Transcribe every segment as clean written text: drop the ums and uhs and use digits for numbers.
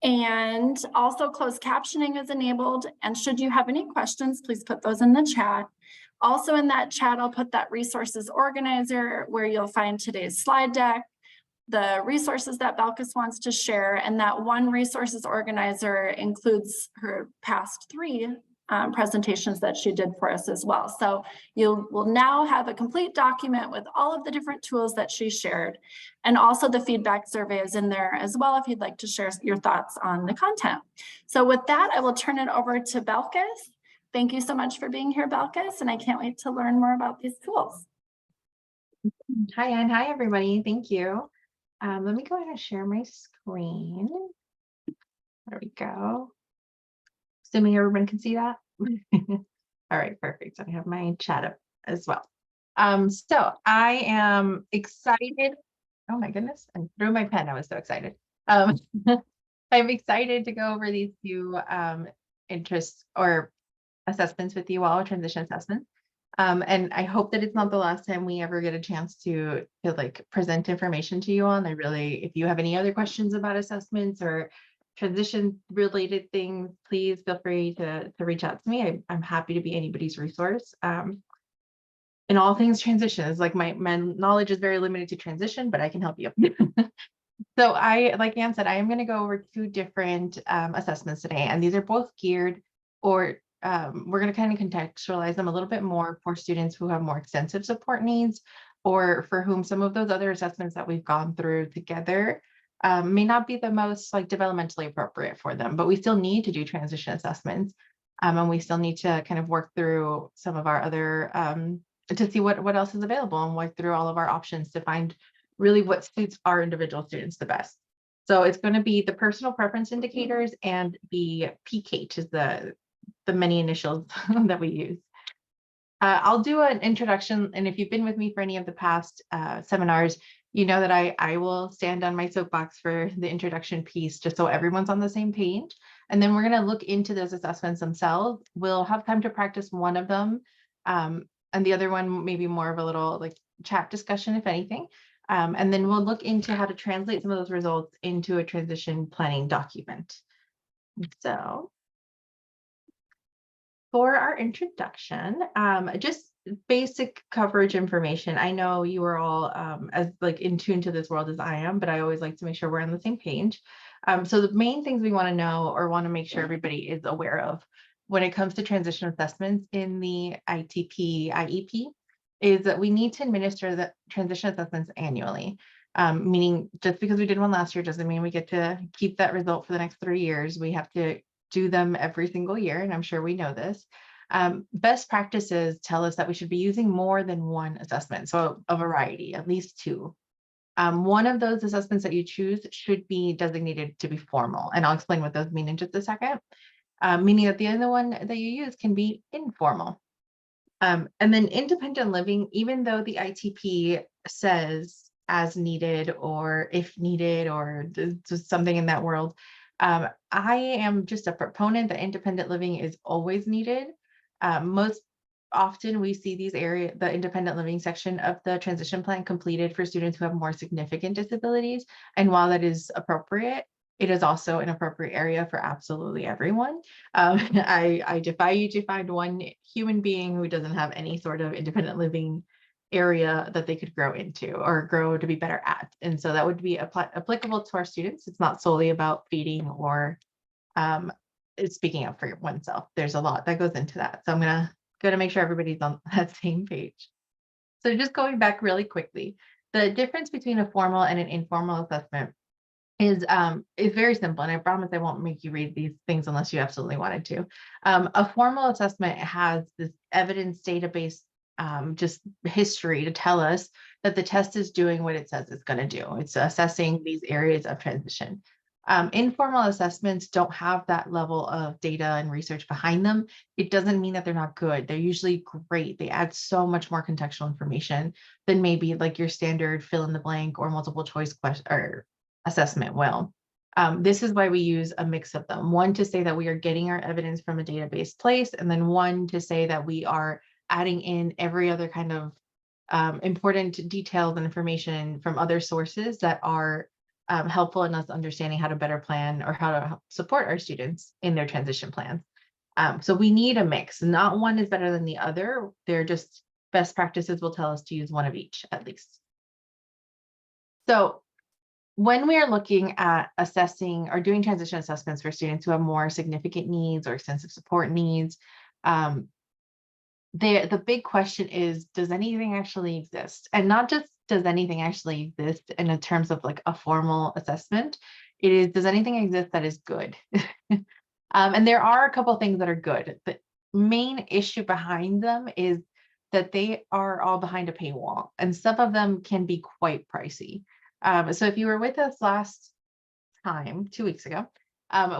And also closed captioning is enabled. And should you have any questions, please put those in the chat. Also in that chat, I'll put that resources organizer where you'll find today's slide deck, the resources that Belkis wants to share, and that one resources organizer includes her past 3 presentations that she did for us as well. So you will now have a complete document with all of the different tools that she shared. And also the feedback survey is in there as well if you'd like to share your thoughts on the content. So with that, I will turn it over to Belkis. Thank you so much for being here, Belkis, and I can't wait to learn more about these tools. Hi, Anne. Hi, everybody. Thank you. Let me go ahead and share my screen. There we go. Assuming everyone can see that. All right, perfect. I have my chat up as well. So I am excited. Oh my goodness, I threw my pen. I was so excited. I'm excited to go over these 2 interests or assessments with you all, transition assessments. And I hope that it's not the last time we ever get a chance to like present information to you on. If you have any other questions about assessments or transition related things, please feel free to reach out to me. I'm happy to be anybody's resource. In all things transition, is like my knowledge is very limited to transition, but I can help you. So like Anne said, I am going to go over 2 different assessments today, and these are both geared, or we're going to kind of contextualize them a little bit more for students who have more extensive support needs, or for whom some of those other assessments that we've gone through together may not be the most like developmentally appropriate for them, but we still need to do transition assessments. And we still need to kind of work through some of our other, to see what else is available and work through all of our options to find really what suits our individual students the best. So it's going to be the personal preference indicators and the P-CAET is the many initials that we use. I'll do an introduction, and if you've been with me for any of the past seminars, you know that I will stand on my soapbox for the introduction piece, just so everyone's on the same page. And then we're going to look into those assessments themselves. We'll have time to practice one of them, and the other one maybe more of a little like chat discussion, if anything. And then we'll look into how to translate some of those results into a transition planning document. So for our introduction, just basic coverage information. I know you are all as like in tune to this world as I am, but I always like to make sure we're on the same page. So the main things we want to know or want to make sure everybody is aware of when it comes to transition assessments in the IEP is that we need to administer the transition assessments annually. Meaning just because we did one last year doesn't mean we get to keep that result for the next 3 years. We have to do them every single year, and I'm sure we know this. Best practices tell us that we should be using more than one assessment, so a variety, at least 2. One of those assessments that you choose should be designated to be formal, and I'll explain what those mean in just a second. Meaning that the other one that you use can be informal. And then independent living, even though the ITP says as needed or if needed or something in that world, I am just a proponent that independent living is always needed. Most often we see the independent living section of the transition plan completed for students who have more significant disabilities. And while that is appropriate, it is also an appropriate area for absolutely everyone. I defy you to find one human being who doesn't have any sort of independent living area that they could grow into or grow to be better at. And so that would be applicable to our students. It's not solely about feeding or speaking up for oneself. There's a lot that goes into that. So I'm gonna make sure everybody's on that same page. So just going back really quickly, the difference between a formal and an informal assessment is very simple, and I promise I won't make you read these things unless you absolutely wanted to. A formal assessment has this evidence database, just history to tell us that the test is doing what it says it's going to do. It's assessing these areas of transition. Informal assessments don't have that level of data and research behind them. It doesn't mean that they're not good. They're usually great. They add so much more contextual information than maybe like your standard fill in the blank or multiple choice question or assessment will. This is why we use a mix of them. One to say that we are getting our evidence from a database place, and then one to say that we are adding in every other kind of important details and information from other sources that are helpful in us understanding how to better plan or how to support our students in their transition plans. So we need a mix. Not one is better than the other. They're just best practices will tell us to use one of each at least. So when we are looking at assessing or doing transition assessments for students who have more significant needs or extensive support needs, the big question is, does anything actually exist? And not just does anything actually exist in terms of like a formal assessment, it is, does anything exist that is good? And there are a couple things that are good. The main issue behind them is that they are all behind a paywall, and some of them can be quite pricey. So if you were with us last time, 2 weeks ago,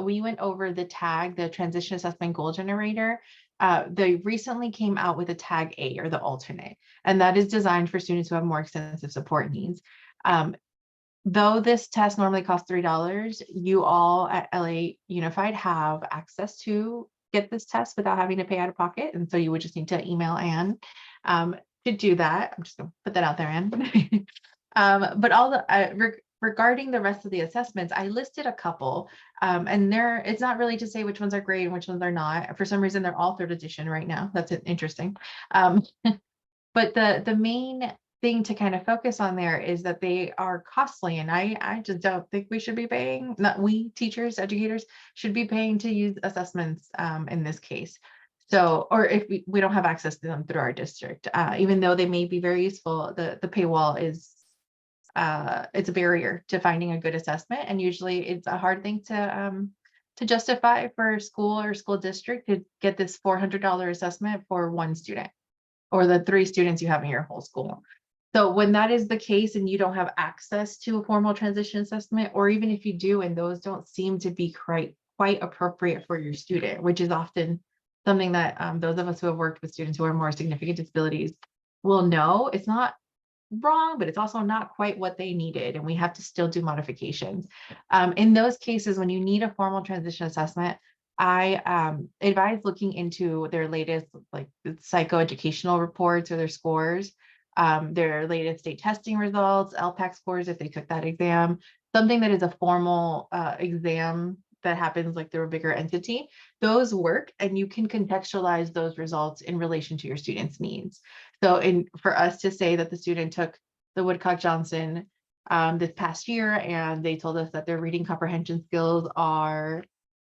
we went over the tag, the transition assessment goal generator. They recently came out with a tag A, or the alternate, and that is designed for students who have more extensive support needs. Though this test normally costs $3, you all at LA Unified have access to get this test without having to pay out of pocket. And so you would just need to email Anne to do that. I'm just gonna put that out there, Anne. But all the regarding the rest of the assessments, I listed a couple, and it's not really to say which ones are great and which ones are not. For some reason, they're all 3rd edition right now. That's interesting. But the main thing to kind of focus on there is that they are costly, and I just don't think we should be paying, not we teachers, educators should be paying to use assessments in this case. So, or if we don't have access to them through our district, even though they may be very useful, the paywall is it's a barrier to finding a good assessment, and usually it's a hard thing to justify for school or school district to get this $400 assessment for one student or the 3 students you have in your whole school. So when that is the case and you don't have access to a formal transition assessment, or even if you do and those don't seem to be quite appropriate for your student, which is often something that those of us who have worked with students who have more significant disabilities will know, it's not wrong, but it's also not quite what they needed, and we have to still do modifications. In those cases, when you need a formal transition assessment, I advise looking into their latest like psychoeducational reports or their scores, their latest state testing results, LPAC scores if they took that exam, something that is a formal exam that happens like through a bigger entity. Those work, and you can contextualize those results in relation to your students' needs. So for us to say that the student took the Woodcock-Johnson this past year, and they told us that their reading comprehension skills are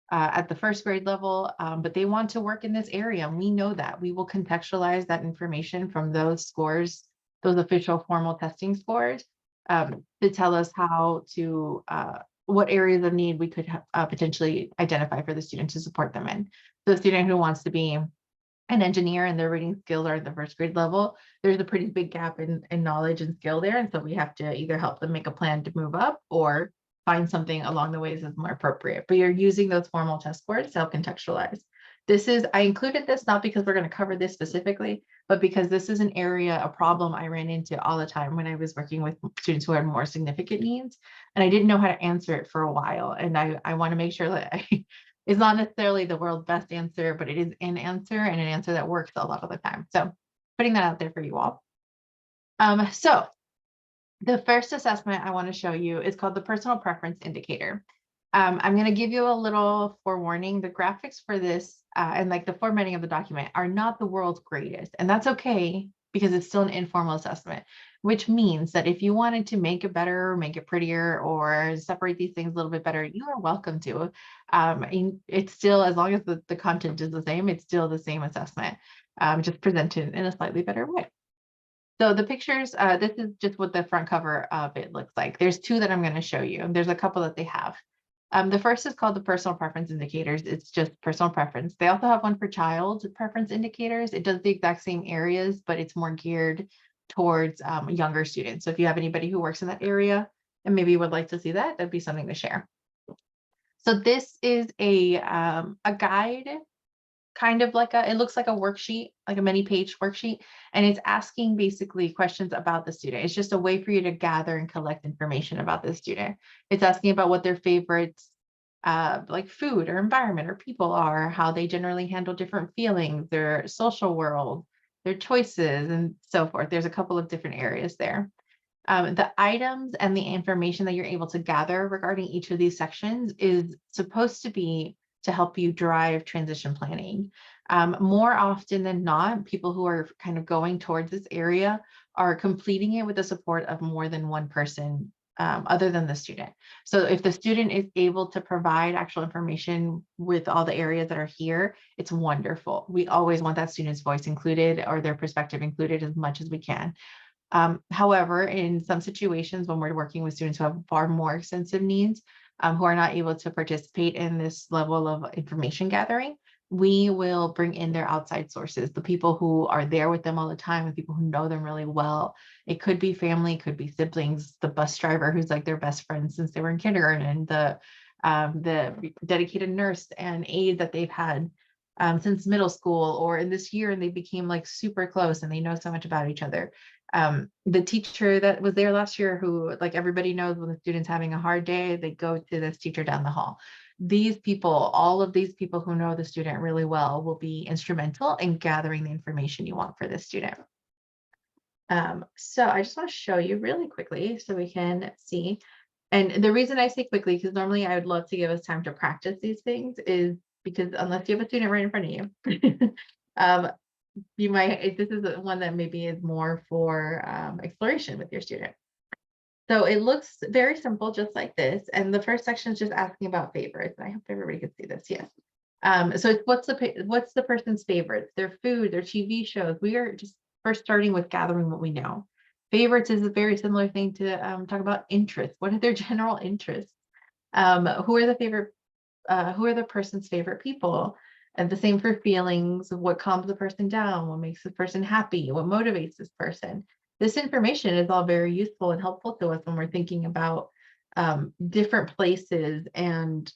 at the 1st grade level, but they want to work in this area, and we know that. We will contextualize that information from those scores, those official formal testing scores, to tell us how to, what areas of need we could potentially identify for the student to support them in. So the student who wants to be an engineer and their reading skills are at the 1st grade level, there's a pretty big gap in knowledge and skill there. And so we have to either help them make a plan to move up or find something along the ways that's more appropriate. But you're using those formal test scores to help contextualize. I included this not because we're going to cover this specifically, but because this is an area, a problem I ran into all the time when I was working with students who had more significant needs, and I didn't know how to answer it for a while. And I want to make sure that it's not necessarily the world's best answer, but it is an answer, and an answer that works a lot of the time. So putting that out there for you all. So the first assessment I want to show you is called the personal preference indicator. I'm going to give you a little forewarning. The graphics for this and like the formatting of the document are not the world's greatest, and that's okay because it's still an informal assessment, which means that if you wanted to make it better, make it prettier, or separate these things a little bit better, you are welcome to. It's still, as long as the content is the same, it's still the same assessment, just presented in a slightly better way. So the pictures, this is just what the front cover of it looks like. There's 2 that I'm going to show you. There's a couple that they have. The first is called the personal preference indicators. It's just personal preference. They also have one for child preference indicators. It does the exact same areas, but it's more geared towards younger students. So if you have anybody who works in that area and maybe would like to see that, that'd be something to share. So this is a guide, kind of like it looks like a worksheet, like a many page worksheet, and it's asking basically questions about the student. It's just a way for you to gather and collect information about the student. It's asking about what their favorites, like food or environment or people are, how they generally handle different feelings, their social world, their choices, and so forth. There's a couple of different areas there. The items and the information that you're able to gather regarding each of these sections is supposed to be to help you drive transition planning. More often than not, people who are kind of going towards this area are completing it with the support of more than one person other than the student. So if the student is able to provide actual information with all the areas that are here, it's wonderful. We always want that student's voice included or their perspective included as much as we can. However, in some situations when we're working with students who have far more extensive needs, who are not able to participate in this level of information gathering, we will bring in their outside sources, the people who are there with them all the time, the people who know them really well. It could be family, could be siblings, the bus driver who's like their best friend since they were in kindergarten, the dedicated nurse and aide that they've had since middle school or in this year, and they became like super close and they know so much about each other. The teacher that was there last year who, like, everybody knows when the student's having a hard day, they go to this teacher down the hall. These people, all of these people who know the student really well will be instrumental in gathering the information you want for this student. So I just want to show you really quickly so we can see. And the reason I say quickly, because normally I would love to give us time to practice these things, is because unless you have a student right in front of you, you might, this is one that maybe is more for exploration with your student. So it looks very simple, just like this. And the first section is just asking about favorites. I hope everybody can see this. Yes. So it's what's the person's favorites, their food, their TV shows. We are just first starting with gathering what we know. Favorites is a very similar thing to talk about interests. What are their general interests? Who are the person's favorite people? And the same for feelings, what calms the person down, what makes the person happy, what motivates this person. This information is all very useful and helpful to us when we're thinking about different places and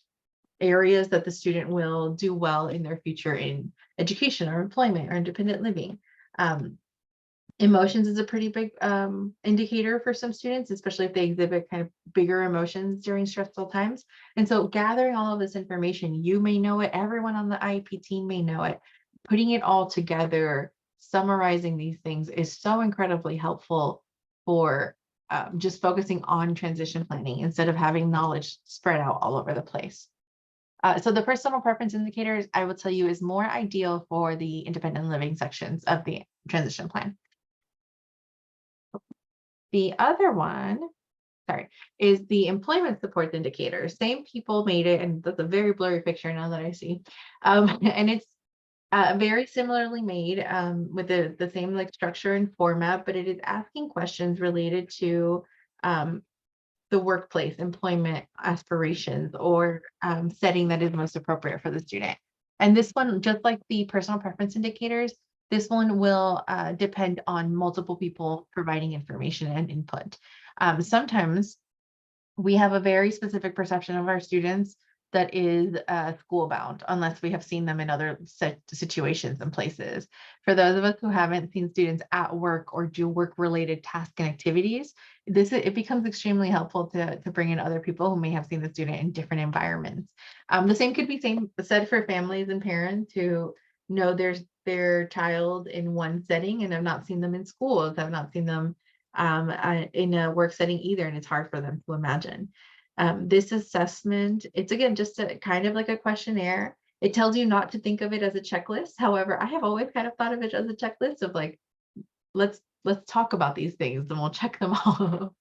areas that the student will do well in their future in education or employment or independent living. Emotions is a pretty big indicator for some students, especially if they exhibit kind of bigger emotions during stressful times. And so gathering all of this information, you may know it, everyone on the IEP team may know it, putting it all together, summarizing these things is so incredibly helpful for just focusing on transition planning instead of having knowledge spread out all over the place. So the personal preference indicators, I will tell you, is more ideal for the independent living sections of the transition plan. The other one, sorry, is the employment supports indicator. Same people made it, and that's a very blurry picture now that I see. And it's very similarly made with the same like structure and format, but it is asking questions related to the workplace, employment aspirations, or setting that is most appropriate for the student. And this one, just like the personal preference indicators, this one will depend on multiple people providing information and input. Sometimes we have a very specific perception of our students that is school bound, unless we have seen them in other situations and places. For those of us who haven't seen students at work or do work related tasks and activities, it becomes extremely helpful to bring in other people who may have seen the student in different environments. The same could be said for families and parents who know their child in one setting and have not seen them in schools, have not seen them in a work setting either, and it's hard for them to imagine. This assessment, it's again just a kind of like a questionnaire. It tells you not to think of it as a checklist. However, I have always kind of thought of it as a checklist of like, let's talk about these things and we'll check them off.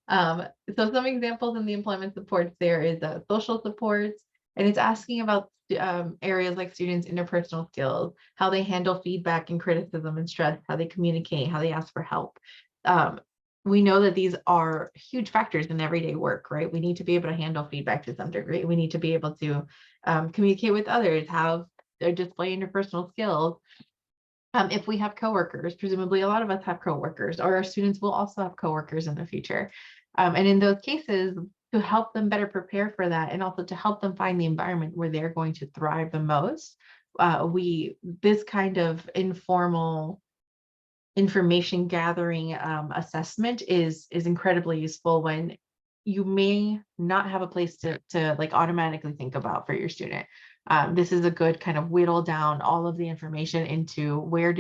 So some examples in the employment supports there is social supports, and it's asking about areas like students' interpersonal skills, how they handle feedback and criticism and stress, how they communicate, how they ask for help. We know that these are huge factors in everyday work, right? We need to be able to handle feedback to some degree. We need to be able to communicate with others, have their display interpersonal skills. If we have coworkers, presumably a lot of us have coworkers, or our students will also have coworkers in the future. And in those cases, to help them better prepare for that, and also to help them find the environment where they're going to thrive the most, this kind of informal information gathering assessment is incredibly useful when you may not have a place to like automatically think about for your student. This is a good kind of whittle down all of the information into where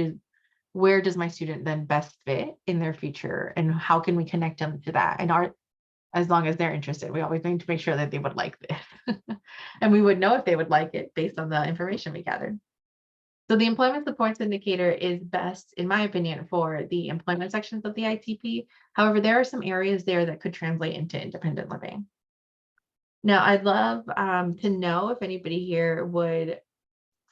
where does my student then best fit in their future, and how can we connect them to that? And as long as they're interested, we always need to make sure that they would like this. And we would know if they would like it based on the information we gathered. So the employment supports indicator is best, in my opinion, for the employment sections of the ITP. However, there are some areas there that could translate into independent living. Now, I'd love to know if anybody here would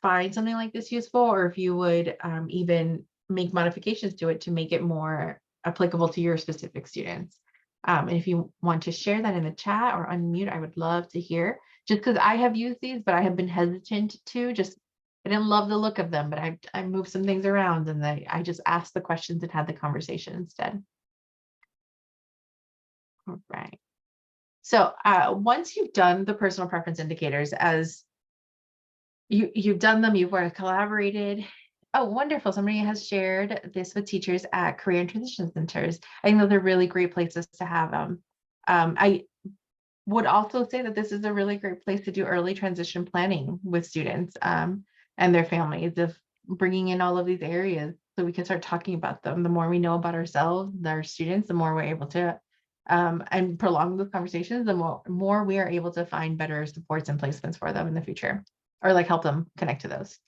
find something like this useful, or if you would even make modifications to it to make it more applicable to your specific students. And if you want to share that in the chat or unmute, I would love to hear, just because I have used these, but I have been hesitant to I didn't love the look of them, but I moved some things around, and I just asked the questions and had the conversation instead. All right. So once you've done the personal preference indicators, as you've done them, you've collaborated. Oh, wonderful. Somebody has shared this with teachers at career and transition centers. I think those are really great places to have them. I would also say that this is a really great place to do early transition planning with students and their families, of bringing in all of these areas so we can start talking about them. The more we know about ourselves, our students, the more we're able to and prolong those conversations, the more we are able to find better supports and placements for them in the future, or like help them connect to those.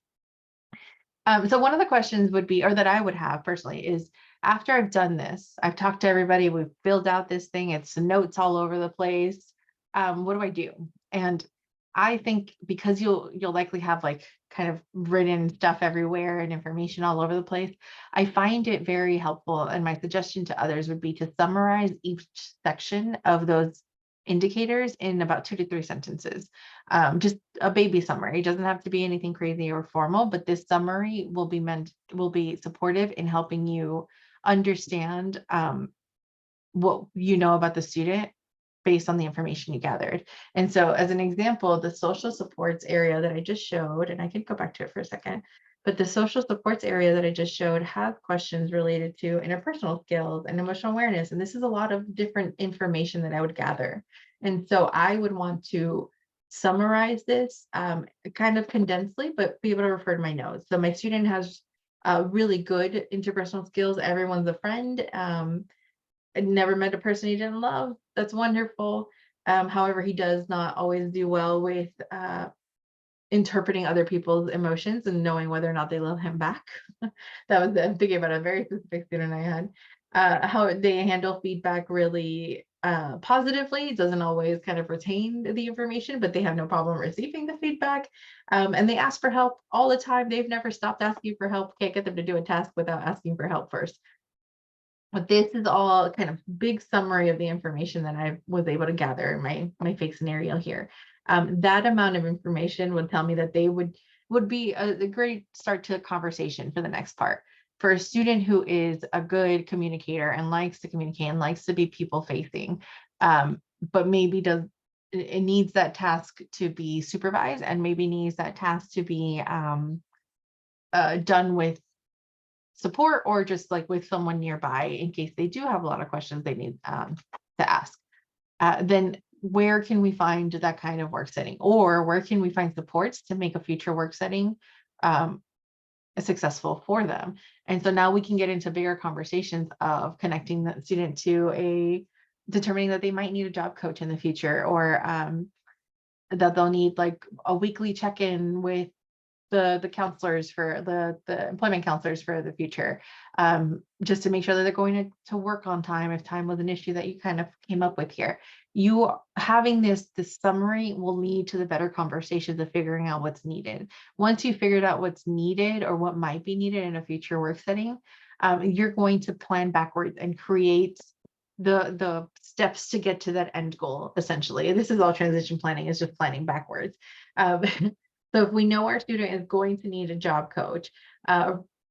So one of the questions would be, or that I would have personally, is after I've done this, I've talked to everybody, we've filled out this thing, it's notes all over the place. What do I do? And I think because you'll likely have like kind of written stuff everywhere and information all over the place, I find it very helpful. And my suggestion to others would be to summarize each section of those indicators in about 2 to 3 sentences. Just a baby summary. It doesn't have to be anything crazy or formal, but this summary will be supportive in helping you understand what you know about the student based on the information you gathered. And so as an example, the social supports area that I just showed, and I can go back to it for a second, but the social supports area that I just showed has questions related to interpersonal skills and emotional awareness. And this is a lot of different information that I would gather. And so I would want to summarize this kind of condensedly, but be able to refer to my notes. So my student has really good interpersonal skills. Everyone's a friend. I never met a person he didn't love. That's wonderful. However, he does not always do well with interpreting other people's emotions and knowing whether or not they love him back. I'm thinking about a very specific student I had. How they handle feedback really positively, doesn't always kind of retain the information, but they have no problem receiving the feedback. And they ask for help all the time. They've never stopped asking for help. Can't get them to do a task without asking for help first. But this is all kind of big summary of the information that I was able to gather in my fake scenario here. That amount of information would tell me that they would be a great start to a conversation for the next part. For a student who is a good communicator and likes to communicate and likes to be people facing, but maybe it needs that task to be supervised, and maybe needs that task to be done with support, or just like with someone nearby in case they do have a lot of questions they need to ask. Then where can we find that kind of work setting, or where can we find supports to make a future work setting successful for them? And so now we can get into bigger conversations of connecting the student to determining that they might need a job coach in the future, or that they'll need like a weekly check-in with the counselors, for the employment counselors for the future, just to make sure that they're going to work on time if time was an issue that you kind of came up with here. You having this summary will lead to the better conversations of figuring out what's needed. Once you figured out what's needed or what might be needed in a future work setting, you're going to plan backwards and create the steps to get to that end goal. Essentially, this is all transition planning, is just planning backwards. So if we know our student is going to need a job coach,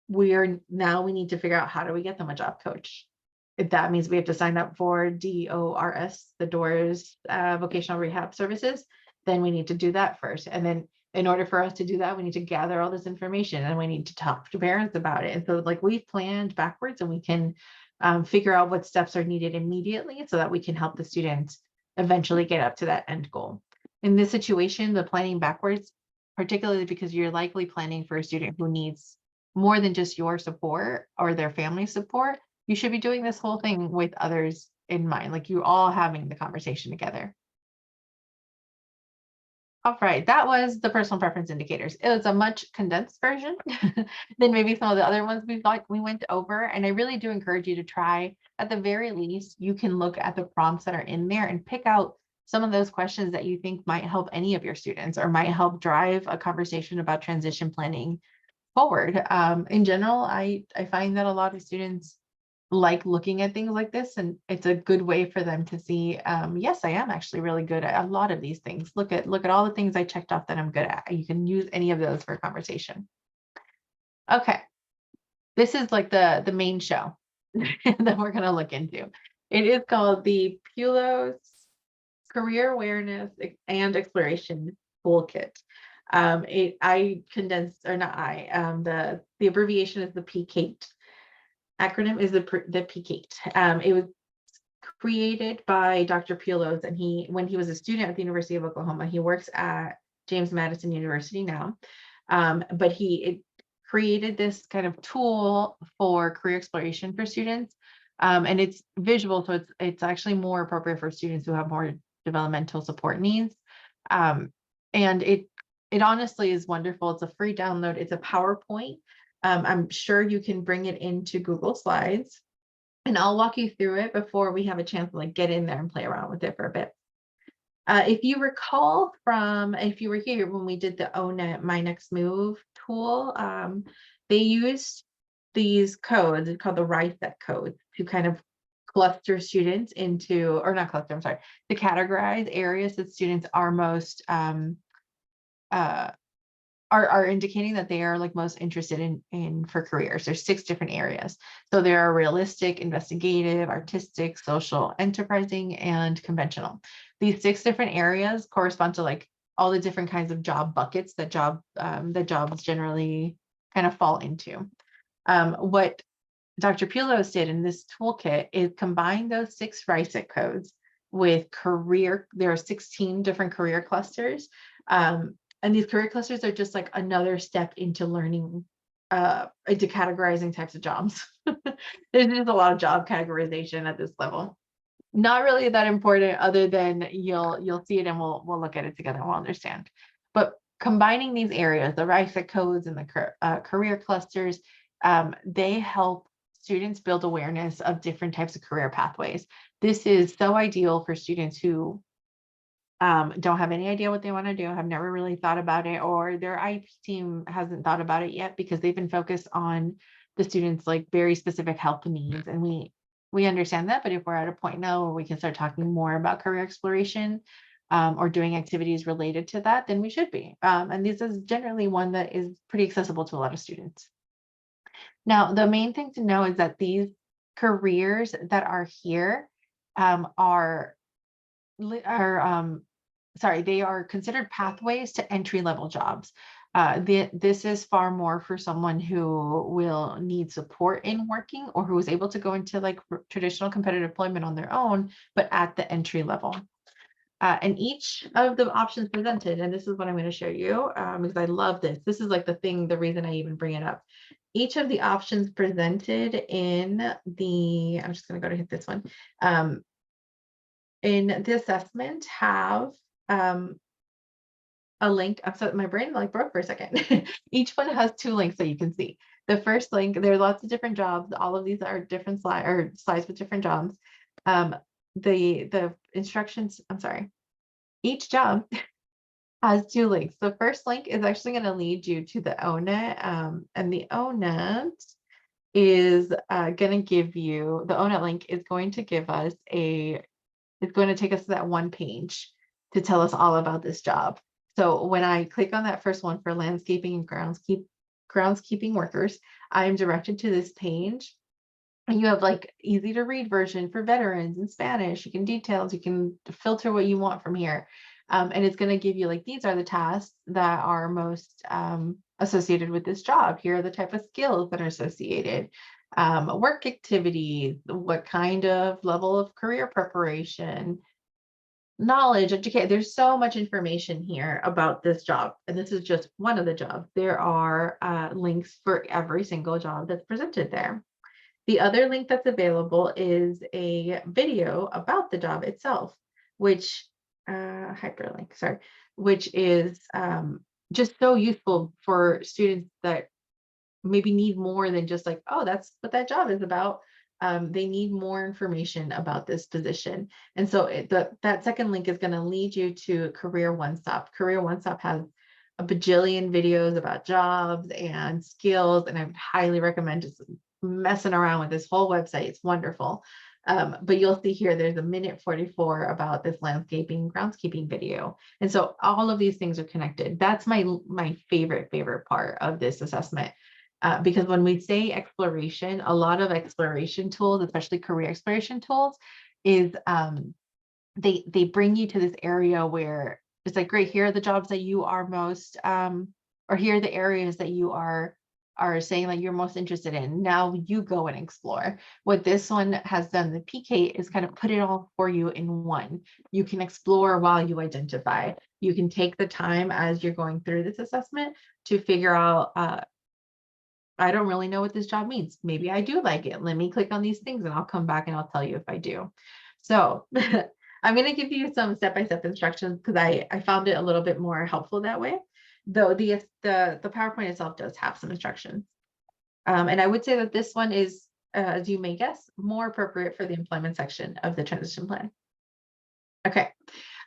we need to figure out, how do we get them a job coach? If that means we have to sign up for DORS, the DORS vocational rehab services, then we need to do that first. And then in order for us to do that, we need to gather all this information, and we need to talk to parents about it. And so like we've planned backwards, and we can figure out what steps are needed immediately so that we can help the students eventually get up to that end goal. In this situation, the planning backwards, particularly because you're likely planning for a student who needs more than just your support or their family support. You should be doing this whole thing with others in mind, like you all having the conversation together. All right, that was the personal preference indicators. It was a much condensed version than maybe some of the other ones we went over. And I really do encourage you to try, at the very least, you can look at the prompts that are in there and pick out some of those questions that you think might help any of your students or might help drive a conversation about transition planning forward. In general, I find that a lot of students like looking at things like this, and it's a good way for them to see, yes, I am actually really good at a lot of these things. Look at all the things I checked off that I'm good at. You can use any of those for a conversation. Okay, this is like the main show that we're going to look into. It is called the PULOS Career Awareness and Exploration Toolkit. I condensed, or not the abbreviation is the P-CAET. Acronym is the P-CAET. It was created by Dr. Pulos, and when he was a student at the University of Oklahoma, he works at James Madison University now. But it created this kind of tool for career exploration for students. And it's visual, so it's actually more appropriate for students who have more developmental support needs. And it honestly is wonderful. It's a free download. It's a PowerPoint. I'm sure you can bring it into Google Slides, and I'll walk you through it before we have a chance to like get in there and play around with it for a bit. If you recall if you were here when we did the ONET My Next Move tool, they used these codes called the RISET codes to kind of cluster students into, or not cluster, I'm sorry, to categorize areas that students are most are indicating that they are like most interested in for careers. There's 6 different areas. So there are realistic, investigative, artistic, social, enterprising, and conventional. These 6 different areas correspond to like all the different kinds of job buckets that jobs generally kind of fall into. What Dr. Pulos did in this toolkit is combine those 6 RISET codes with there are 16 different career clusters. And these career clusters are just like another step into learning, into categorizing types of jobs. There's just a lot of job categorization at this level. Not really that important, other than you'll see it and we'll look at it together and we'll understand. But combining these areas, the RISET codes and the career clusters, they help students build awareness of different types of career pathways. This is so ideal for students who don't have any idea what they want to do, have never really thought about it, or their IEP team hasn't thought about it yet because they've been focused on the students' like very specific health needs. And we understand that, but if we're at a point now where we can start talking more about career exploration or doing activities related to that, then we should be. And this is generally one that is pretty accessible to a lot of students. Now, the main thing to know is that these careers that are here they are considered pathways to entry-level jobs. This is far more for someone who will need support in working or who is able to go into like traditional competitive employment on their own, but at the entry level. And each of the options presented, and this is what I'm going to show you because I love this. This is like the reason I even bring it up. Each of the options presented in I'm just going to go to hit this one. In the assessment have a link. So my brain like broke for a second. Each one has 2 links that you can see. The first link, there are lots of different jobs. All of these are different slides with different jobs. The instructions, I'm sorry. Each job has 2 links. The first link is actually going to lead you to the ONET, and the ONET is going to give you, the ONET link is going to give us it's going to take us to that one page to tell us all about this job. So when I click on that first one for landscaping and groundskeeping workers, I am directed to this page. And you have like easy to read version for veterans in Spanish. You can details, you can filter what you want from here. And it's going to give you like, these are the tasks that are most associated with this job. Here are the type of skills that are associated. Work activities, what kind of level of career preparation, knowledge, educate. There's so much information here about this job, and this is just one of the jobs. There are links for every single job that's presented there. The other link that's available is a video about the job itself, which hyperlink, sorry, which is just so useful for students that maybe need more than just like, oh, that's what that job is about. They need more information about this position. And so that second link is going to lead you to Career One Stop. Career One Stop has a bajillion videos about jobs and skills, and I would highly recommend just messing around with this whole website. It's wonderful. But you'll see here, there's a minute 44 about this landscaping, groundskeeping video. And so all of these things are connected. That's my favorite part of this assessment. Because when we say exploration, a lot of exploration tools, especially career exploration tools, is they bring you to this area where it's like, great, here are the jobs that you are most, or here are the areas that you are saying like you're most interested in. Now you go and explore. What this one has done, the P-CAET, is kind of put it all for you in one. You can explore while you identify. You can take the time as you're going through this assessment to figure out, I don't really know what this job means. Maybe I do like it. Let me click on these things and I'll come back and I'll tell you if I do. So I'm going to give you some step-by-step instructions because I found it a little bit more helpful that way. Though the PowerPoint itself does have some instructions. And I would say that this one is, as you may guess, more appropriate for the employment section of the transition plan. Okay.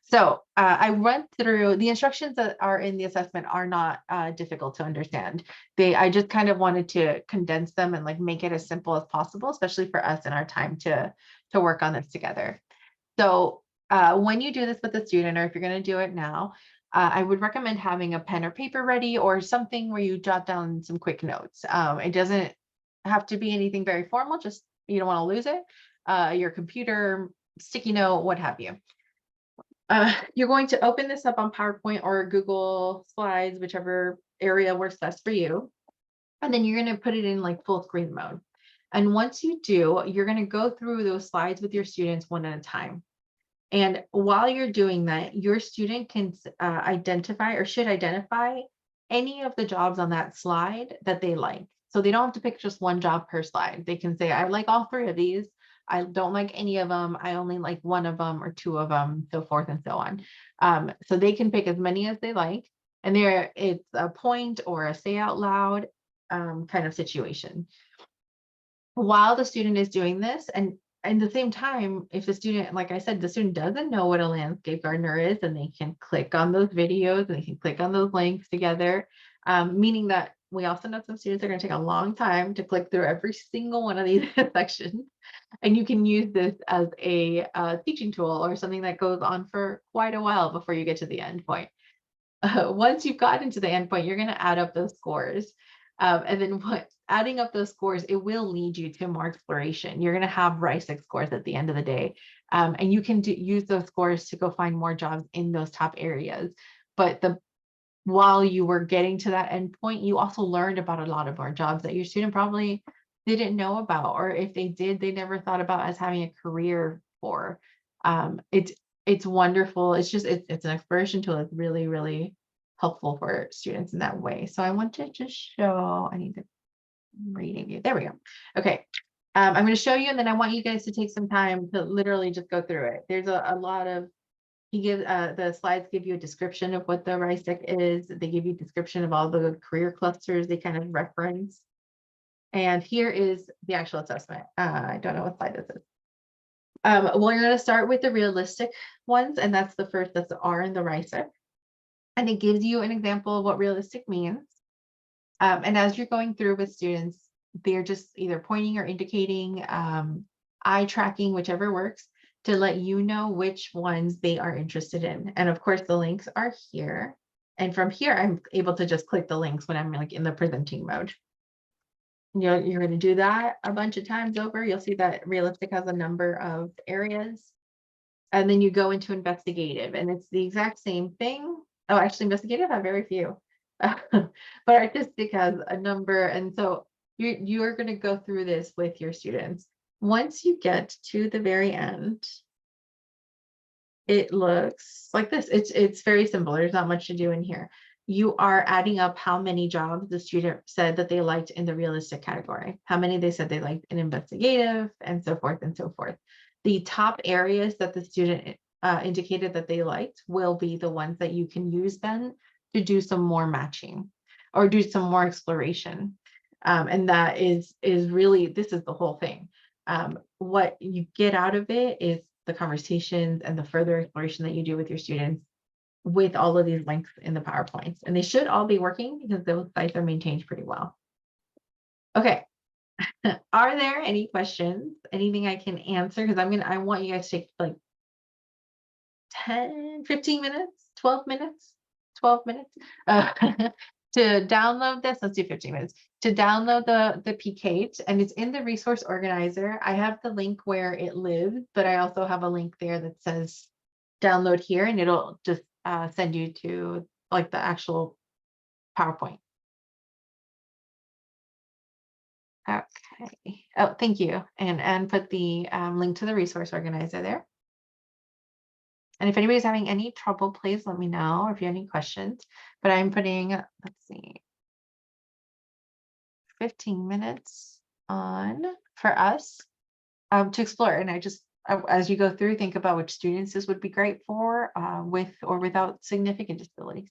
So I went through the instructions that are in the assessment are not difficult to understand. I just kind of wanted to condense them and like make it as simple as possible, especially for us in our time to work on this together. So when you do this with a student, or if you're going to do it now, I would recommend having a pen or paper ready or something where you jot down some quick notes. It doesn't have to be anything very formal, just you don't want to lose it. Your computer, sticky note, what have you. You're going to open this up on PowerPoint or Google Slides, whichever area works best for you. And then you're going to put it in like full screen mode. And once you do, you're going to go through those slides with your students one at a time. And while you're doing that, your student can identify or should identify any of the jobs on that slide that they like. So they don't have to pick just one job per slide. They can say, I like all three of these. I don't like any of them. I only like one of them or two of them, so forth and so on. So they can pick as many as they like. And it's a point or a say out loud kind of situation. While the student is doing this, and at the same time, if the student, like I said, the student doesn't know what a landscape gardener is, and they can click on those videos and they can click on those links together, meaning that we also know some students are going to take a long time to click through every single one of these sections. And you can use this as a teaching tool or something that goes on for quite a while before you get to the end point. Once you've gotten to the end point, you're going to add up those scores. And then adding up those scores, it will lead you to more exploration. You're going to have RISEC scores at the end of the day. And you can use those scores to go find more jobs in those top areas. But while you were getting to that end point, you also learned about a lot of more jobs that your student probably didn't know about, or if they did, they never thought about as having a career for. It's wonderful. It's an exploration tool. It's really, really helpful for students in that way. So I want to just show, I need the reading view. There we go. Okay. I'm going to show you, and then I want you guys to take some time to literally just go through it. There's a lot of, the slides give you a description of what the RISEC is. They give you a description of all the career clusters they kind of reference. And here is the actual assessment. I don't know what slide this is. We're going to start with the realistic ones, and that's the first, that's the R in the RISEC. And it gives you an example of what realistic means. And as you're going through with students, they're just either pointing or indicating, eye tracking, whichever works, to let you know which ones they are interested in. And of course, the links are here. And from here, I'm able to just click the links when I'm like in the presenting mode. You're going to do that a bunch of times over. You'll see that realistic has a number of areas. And then you go into investigative, and it's the exact same thing. Oh, actually, investigative have very few, but artistic has a number. And so you're going to go through this with your students. Once you get to the very end, it looks like this. It's very simple. There's not much to do in here. You are adding up how many jobs the student said that they liked in the realistic category, how many they said they liked in investigative, and so forth and so forth. The top areas that the student indicated that they liked will be the ones that you can use then to do some more matching or do some more exploration. And that is really, this is the whole thing. What you get out of it is the conversations and the further exploration that you do with your students with all of these links in the PowerPoints. And they should all be working because those sites are maintained pretty well. Okay. Are there any questions? Anything I can answer? Because I want you guys to take like 10, 15 minutes, 12 minutes, 12 minutes to download this. Let's do 15 minutes to download the P-CAET, and it's in the resource organizer. I have the link where it lives, but I also have a link there that says download here, and it'll just send you to like the actual PowerPoint. Okay. Oh, thank you. And put the link to the resource organizer there. And if anybody's having any trouble, please let me know if you have any questions. But I'm putting, let's see, 15 minutes on for us to explore. And I just, as you go through, think about which students this would be great for with or without significant disabilities.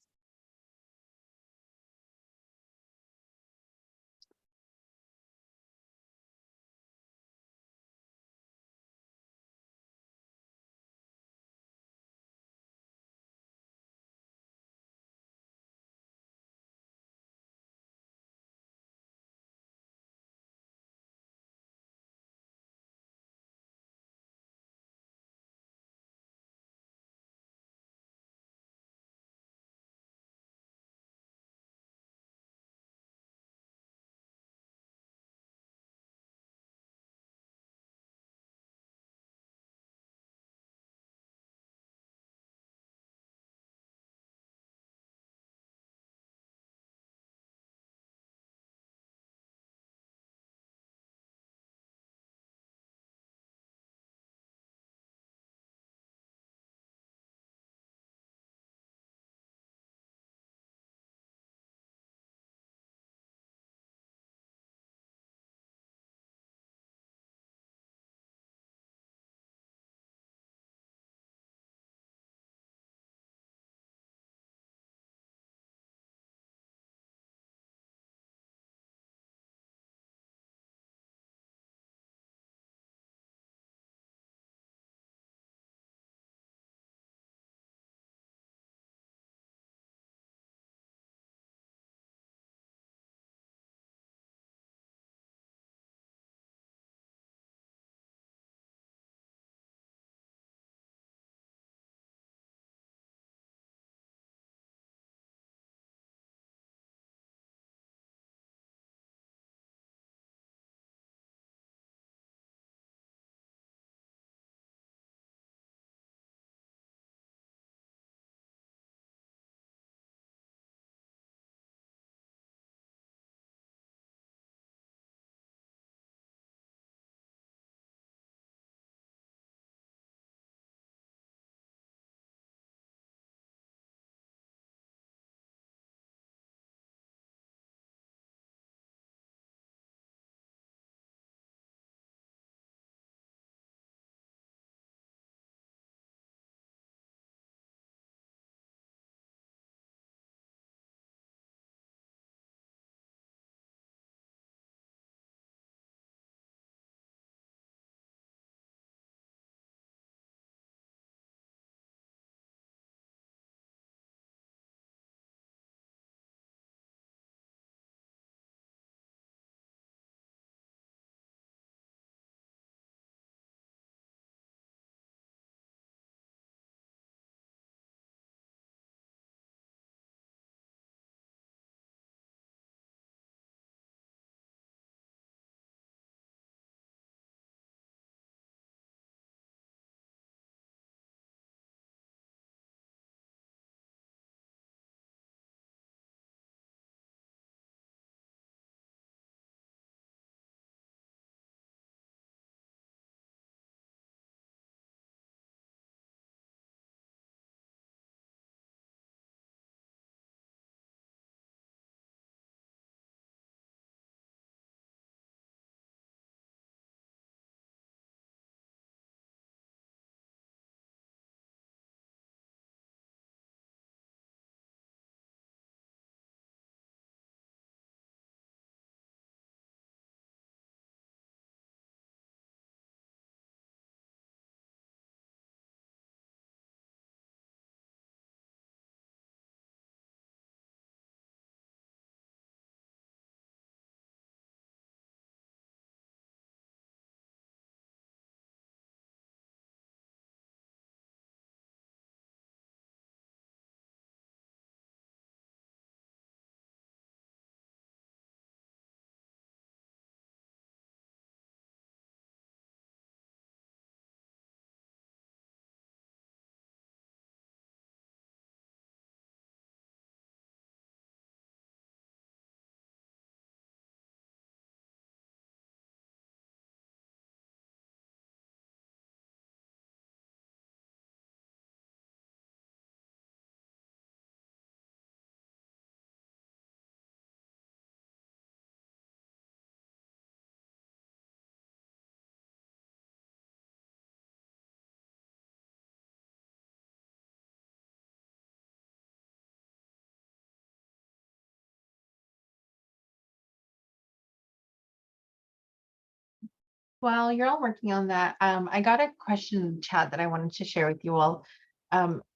While you're all working on that, I got a question in the chat that I wanted to share with you all.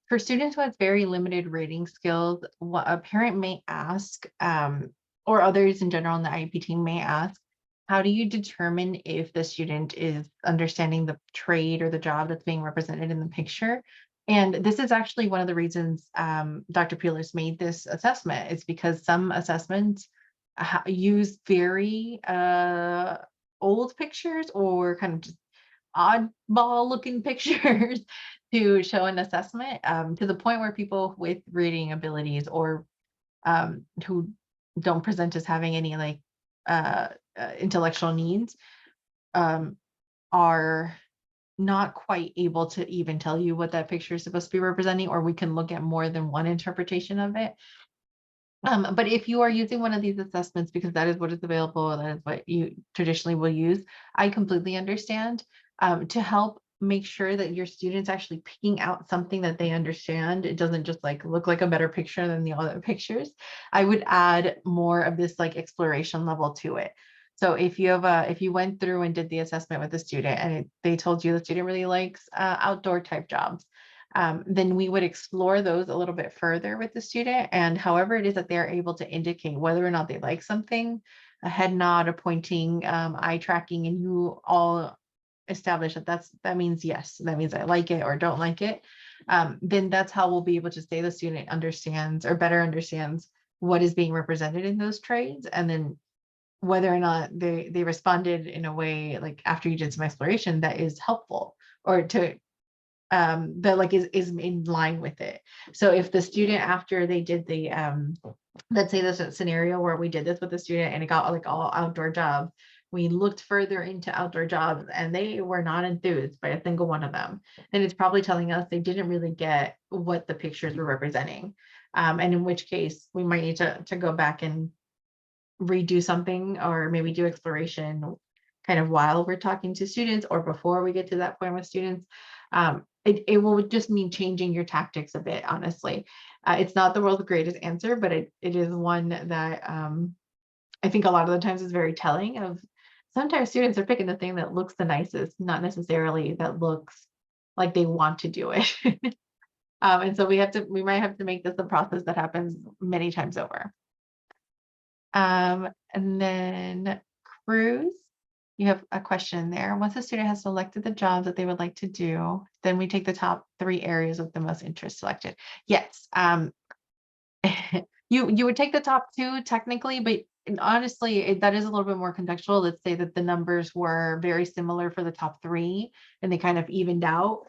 For students who have very limited reading skills, what a parent may ask, or others in general in the IEP team may ask, how do you determine if the student is understanding the trade or the job that's being represented in the picture? And this is actually one of the reasons Dr. Peeler's made this assessment. It's because some assessments use very old pictures or kind of just oddball looking pictures to show an assessment, to the point where people with reading abilities or who don't present as having any like intellectual needs um, are not quite able to even tell you what that picture is supposed to be representing, or we can look at more than one interpretation of it. But if you are using one of these assessments because that is what is available, that is what you traditionally will use, I completely understand. To help make sure that your students actually picking out something that they understand, it doesn't just like look like a better picture than the other pictures. I would add more of this like exploration level to it. So if you have if you went through and did the assessment with a student and they told you the student really likes outdoor type jobs, then we would explore those a little bit further with the student. And however it is that they're able to indicate whether or not they like something, a head nod, a pointing, eye tracking, and you all establish that that means yes, that means I like it or don't like it, then that's how we'll be able to say the student understands or better understands what is being represented in those trades. And then whether or not they responded in a way like after you did some exploration that is helpful or to that like is in line with it. So if the student after they did the let's say there's a scenario where we did this with the student and it got like all outdoor jobs, we looked further into outdoor jobs and they were not enthused by a single one of them, then it's probably telling us they didn't really get what the pictures were representing, and in which case we might need to go back and redo something or maybe do exploration kind of while we're talking to students or before we get to that point with students. It will just mean changing your tactics a bit, honestly. It's not the world's greatest answer, but it is one that I think a lot of the times is very telling of sometimes students are picking the thing that looks the nicest, not necessarily that looks like they want to do it. And so we might have to make this a process that happens many times over. And then Cruz, you have a question there. Once a student has selected the job that they would like to do, then we take the top 3 areas with the most interest selected. Yes. You would take the top 2 technically, but honestly, that is a little bit more contextual. Let's say that the numbers were very similar for the top 3 and they kind of evened out.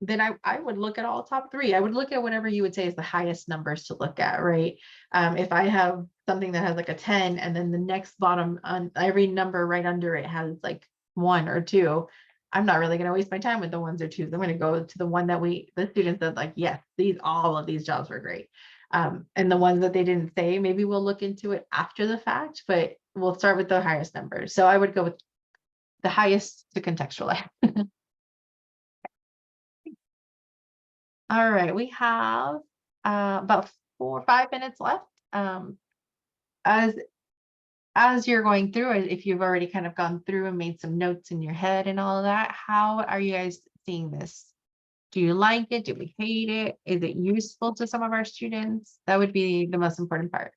Then I would look at all top 3. I would look at whatever you would say is the highest numbers to look at, right? If I have something that has like a 10 and then the next bottom on every number right under it has like 1 or 2, I'm not really going to waste my time with the 1s or 2s. I'm going to go to the one that the students said like, yes, all of these jobs were great. And the ones that they didn't say, maybe we'll look into it after the fact, but we'll start with the highest numbers. So I would go with the highest to contextualize. All right, we have about 4 or 5 minutes left. As you're going through it, if you've already kind of gone through and made some notes in your head and all of that, how are you guys seeing this? Do you like it? Do we hate it? Is it useful to some of our students? That would be the most important part.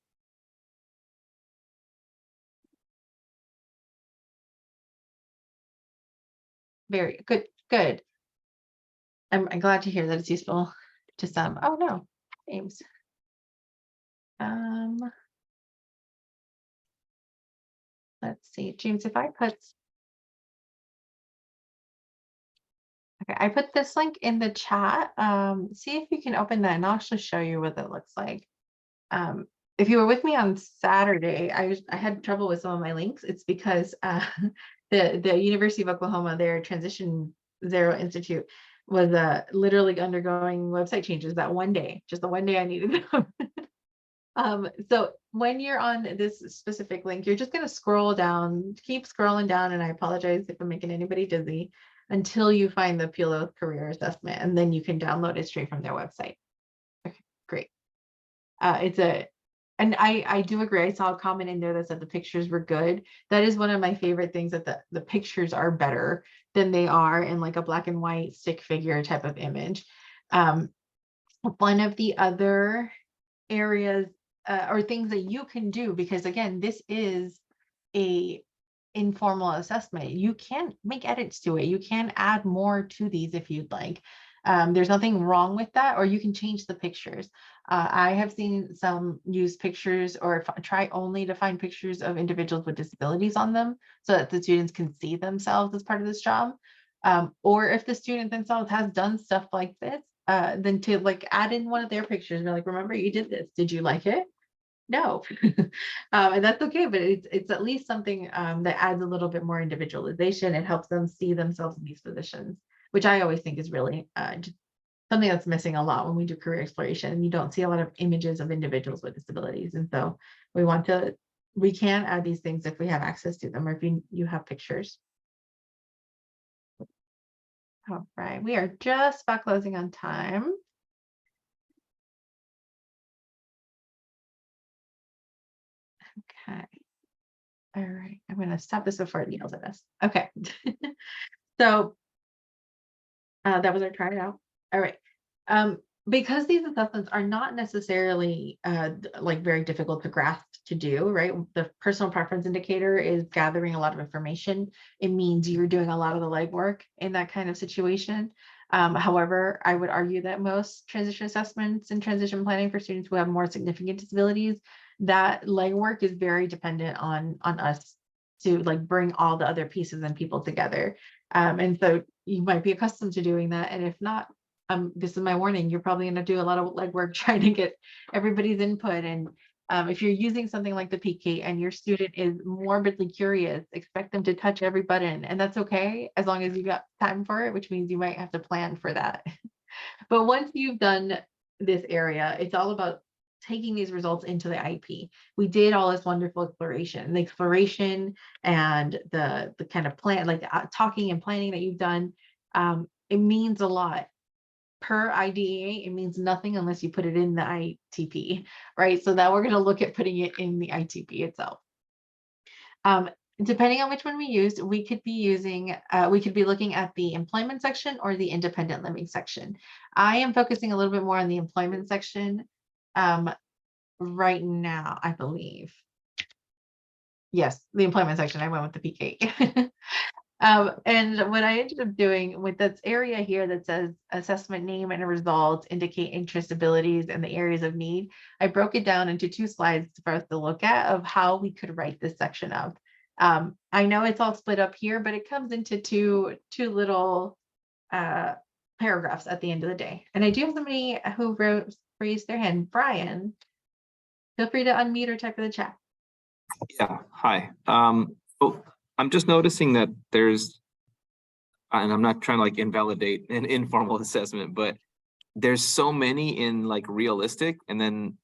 Very good, good. I'm glad to hear that it's useful to some. Oh no, James. Let's see, James, if I put, okay, I put this link in the chat. See if you can open that and I'll actually show you what it looks like. If you were with me on Saturday, I had trouble with some of my links. It's because the University of Oklahoma, their Transition Zero Institute was literally undergoing website changes that one day, just the one day I needed them. So when you're on this specific link, you're just going to scroll down, keep scrolling down, and I apologize if I'm making anybody dizzy, until you find the PLO career assessment, and then you can download it straight from their website. Okay, great. It's And I do agree. I saw a comment in there that said the pictures were good. That is one of my favorite things, that the pictures are better than they are in like a black and white stick figure type of image. Um, one of the other areas or things that you can do, because again, this is a informal assessment. You can make edits to it. You can add more to these if you'd like. There's nothing wrong with that, or you can change the pictures. I have seen some use pictures or try only to find pictures of individuals with disabilities on them so that the students can see themselves as part of this job. Or if the student themselves has done stuff like this, then to like add in one of their pictures and be like, remember you did this. Did you like it? No. And that's okay, but it's at least something that adds a little bit more individualization. It helps them see themselves in these positions, which I always think is really just something that's missing a lot when we do career exploration. You don't see a lot of images of individuals with disabilities. And so we can add these things if we have access to them, or if you have pictures. All right, we are just about closing on time. Okay. All right, I'm going to stop this before it yells at us. Okay. So that was our try it out. All right. Because these assessments are not necessarily like very difficult to grasp to do, right? The personal preference indicator is gathering a lot of information. It means you're doing a lot of the legwork in that kind of situation. However, I would argue that most transition assessments and transition planning for students who have more significant disabilities, that legwork is very dependent on us to like bring all the other pieces and people together. And so you might be accustomed to doing that. And if not, this is my warning, you're probably going to do a lot of legwork trying to get everybody's input. And if you're using something like the P-CAET and your student is morbidly curious, expect them to touch every button. And that's okay, as long as you got time for it, which means you might have to plan for that. But once you've done this area, it's all about taking these results into the IP. We did all this wonderful exploration, the exploration and the kind of plan, like talking and planning that you've done. It means a lot. Per IDEA, it means nothing unless you put it in the ITP, right? So now we're going to look at putting it in the ITP itself. Depending on which one we used, we could be looking at the employment section or the independent living section. I am focusing a little bit more on the employment section right now, I believe. Yes, the employment section, I went with the P-CAET. And what I ended up doing with this area here that says assessment name and results indicate interest, abilities, and the areas of need, I broke it down into 2 slides for us to look at of how we could write this section up. I know it's all split up here, but it comes into two little paragraphs at the end of the day. And I do have somebody who raised their hand. Brian, feel free to unmute or type in the chat. Yeah, hi. I'm just noticing that there's, and I'm not trying to like invalidate an informal assessment, but there's so many in like realistic, and then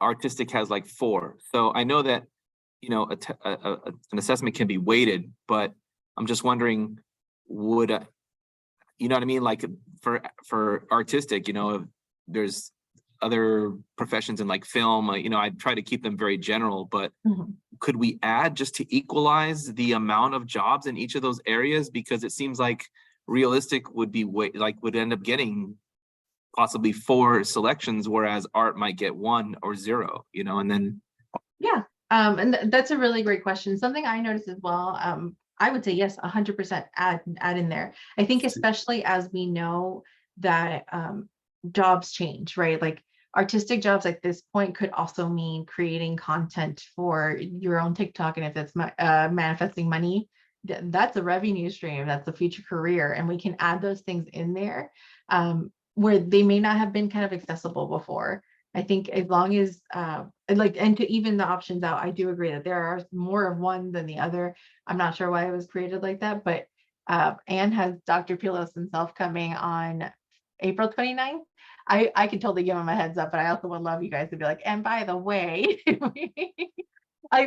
artistic has like 4. So I know that, an assessment can be weighted, but I'm just wondering, would, you know what I mean? Like for artistic, there's other professions in like film, I try to keep them very general, but could we add just to equalize the amount of jobs in each of those areas? Because it seems like realistic would be would end up getting possibly 4 selections, whereas art might get 1 or 0, and then. Yeah. And that's a really great question. Something I noticed as well. I would say yes, 100% add in there. I think especially as we know that jobs change, right? Like artistic jobs at this point could also mean creating content for your own TikTok. And if that's manifesting money, that's a revenue stream, that's a future career. And we can add those things in there where they may not have been kind of accessible before. I think as long as and to even the options out, I do agree that there are more of one than the other. I'm not sure why it was created like that, but Anne has Dr. Pilos himself coming on April 29th. I could totally give him a heads up, but I also would love you guys to be like, and by the way,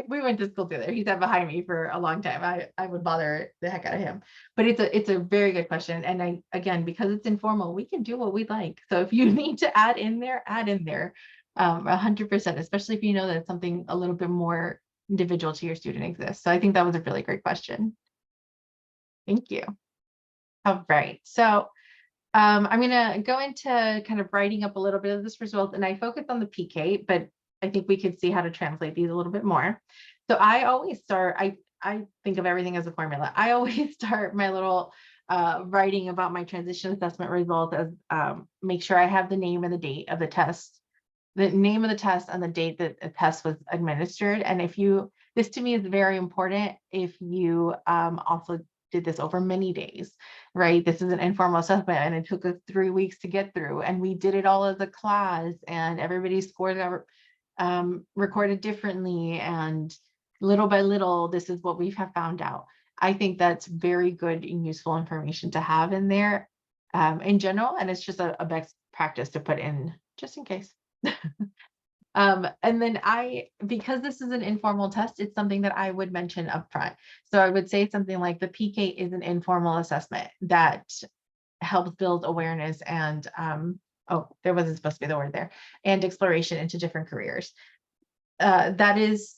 we went to school together. He's been behind me for a long time. I would bother the heck out of him, but it's a very good question. And again, because it's informal, we can do what we like. So if you need to add in there, 100%, especially if you know that something a little bit more individual to your student exists. So I think that was a really great question. Thank you. All right, so I'm gonna go into kind of writing up a little bit of this result, and I focus on the P-CAET, but I think we could see how to translate these a little bit more. So I always start, I think of everything as a formula. I always start my little writing about my transition assessment result as make sure I have the name and the date of the test, the name of the test and the date that a test was administered. And if you, this to me is very important if you also did this over many days, right? This is an informal assessment and it took us 3 weeks to get through, and we did it all as a class, and everybody's scores got recorded differently, and little by little, this is what we have found out. I think that's very good and useful information to have in there in general, and it's just a best practice to put in just in case. And then because this is an informal test, it's something that I would mention up front. So I would say something like the P-CAET is an informal assessment that helps build awareness and, oh, there wasn't supposed to be the word there, and exploration into different careers. That is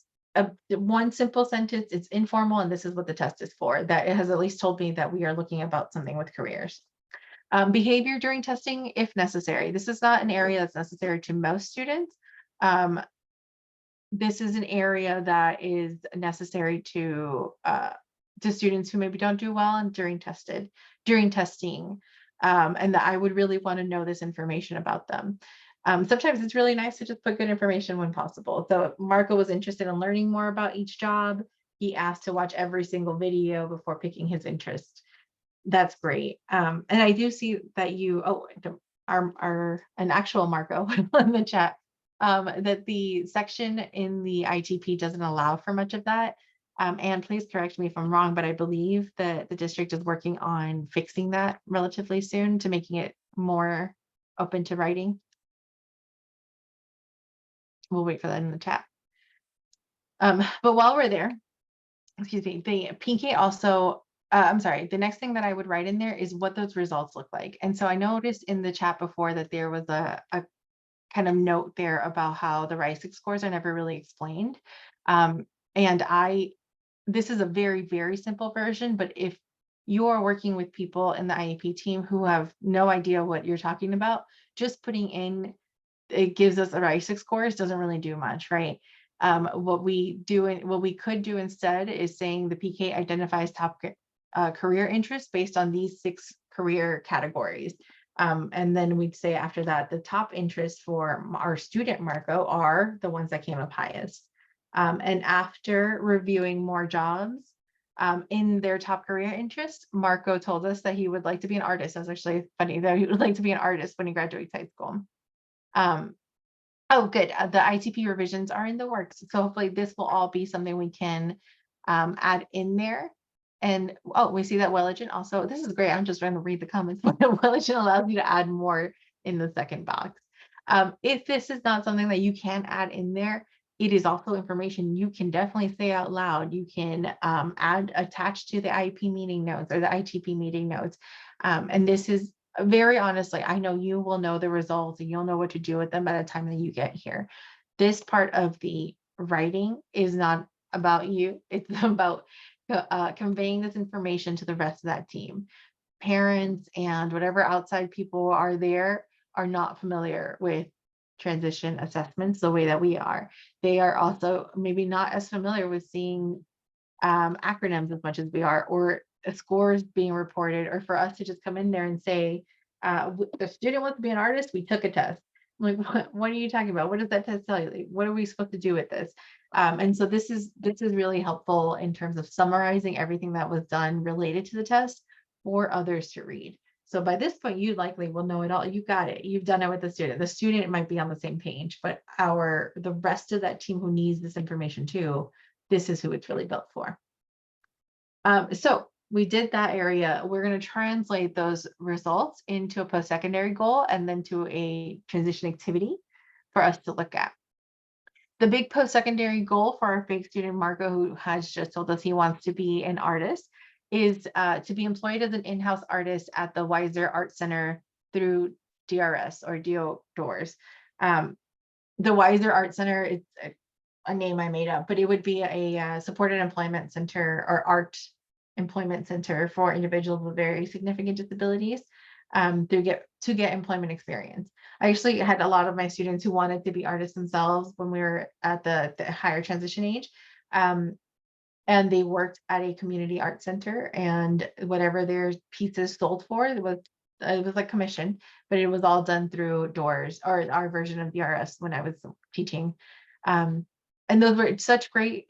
one simple sentence. It's informal, and this is what the test is for. That it has at least told me that we are looking about something with careers. Behavior during testing, if necessary. This is not an area that's necessary to most students. This is an area that is necessary to students who maybe don't do well and during testing, and that I would really want to know this information about them. Sometimes it's really nice to just put good information when possible. So Marco was interested in learning more about each job. He asked to watch every single video before picking his interest. That's great. And I do see that you, an actual Marco in the chat, that the section in the ITP doesn't allow for much of that. And please correct me if I'm wrong, but I believe that the district is working on fixing that relatively soon to making it more open to writing. We'll wait for that in the chat. But while we're there, excuse me, the P-CAET also, I'm sorry, the next thing that I would write in there is what those results look like. And so I noticed in the chat before that there was a kind of note there about how the RISE scores are never really explained. This is a very, very simple version, but if you are working with people in the IEP team who have no idea what you're talking about, just putting in, it gives us a RISE scores doesn't really do much, right? What we could do instead is saying the P-CAET identifies top career interests based on these 6 career categories. And then we'd say after that, the top interests for our student Marco are the ones that came up highest. And after reviewing more jobs in their top career interest, Marco told us that he would like to be an artist. That's actually funny that he would like to be an artist when he graduates high school. Oh, good. The ITP revisions are in the works. So hopefully this will all be something we can add in there. And oh, we see that Wellington also, this is great. I'm just trying to read the comments. Wellington allows you to add more in the second box. If this is not something that you can add in there, it is also information you can definitely say out loud. You can attach to the IEP meeting notes or the ITP meeting notes. And this is very honestly, I know you will know the results and you'll know what to do with them by the time that you get here. This part of the writing is not about you. It's about conveying this information to the rest of that team. Parents and whatever outside people are there are not familiar with transition assessments the way that we are. They are also maybe not as familiar with seeing acronyms as much as we are, or scores being reported, or for us to just come in there and say, the student wants to be an artist, we took a test. I'm like, what are you talking about? What does that test tell you? Like, what are we supposed to do with this? And so this is really helpful in terms of summarizing everything that was done related to the test for others to read. So by this point, you likely will know it all. You got it. You've done it with the student. The student might be on the same page, but the rest of that team who needs this information too, this is who it's really built for. So we did that area. We're going to translate those results into a post-secondary goal and then to a transition activity for us to look at. The big post-secondary goal for our FAKE student, Marco, who has just told us he wants to be an artist, is to be employed as an in-house artist at the Weiser Art Center through DRS or DO Doors. the Wiser Art Center, it's a name I made up, but it would be a supported employment center or art employment center for individuals with very significant disabilities to get employment experience. I actually had a lot of my students who wanted to be artists themselves when we were at the higher transition age. And they worked at a community art center, and whatever their pieces sold for, it was like commission, but it was all done through DOORS, or our version of DRS when I was teaching. And those were such great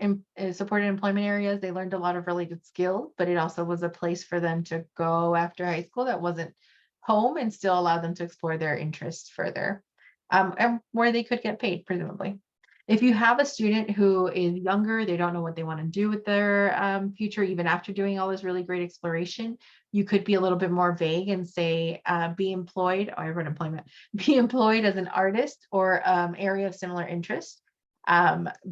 supported employment areas. They learned a lot of really good skills, but it also was a place for them to go after high school that wasn't home and still allowed them to explore their interests further, and where they could get paid, presumably. If you have a student who is younger, they don't know what they want to do with their future, even after doing all this really great exploration, you could be a little bit more vague and say, be employed, I wrote employment, be employed as an artist or area of similar interest.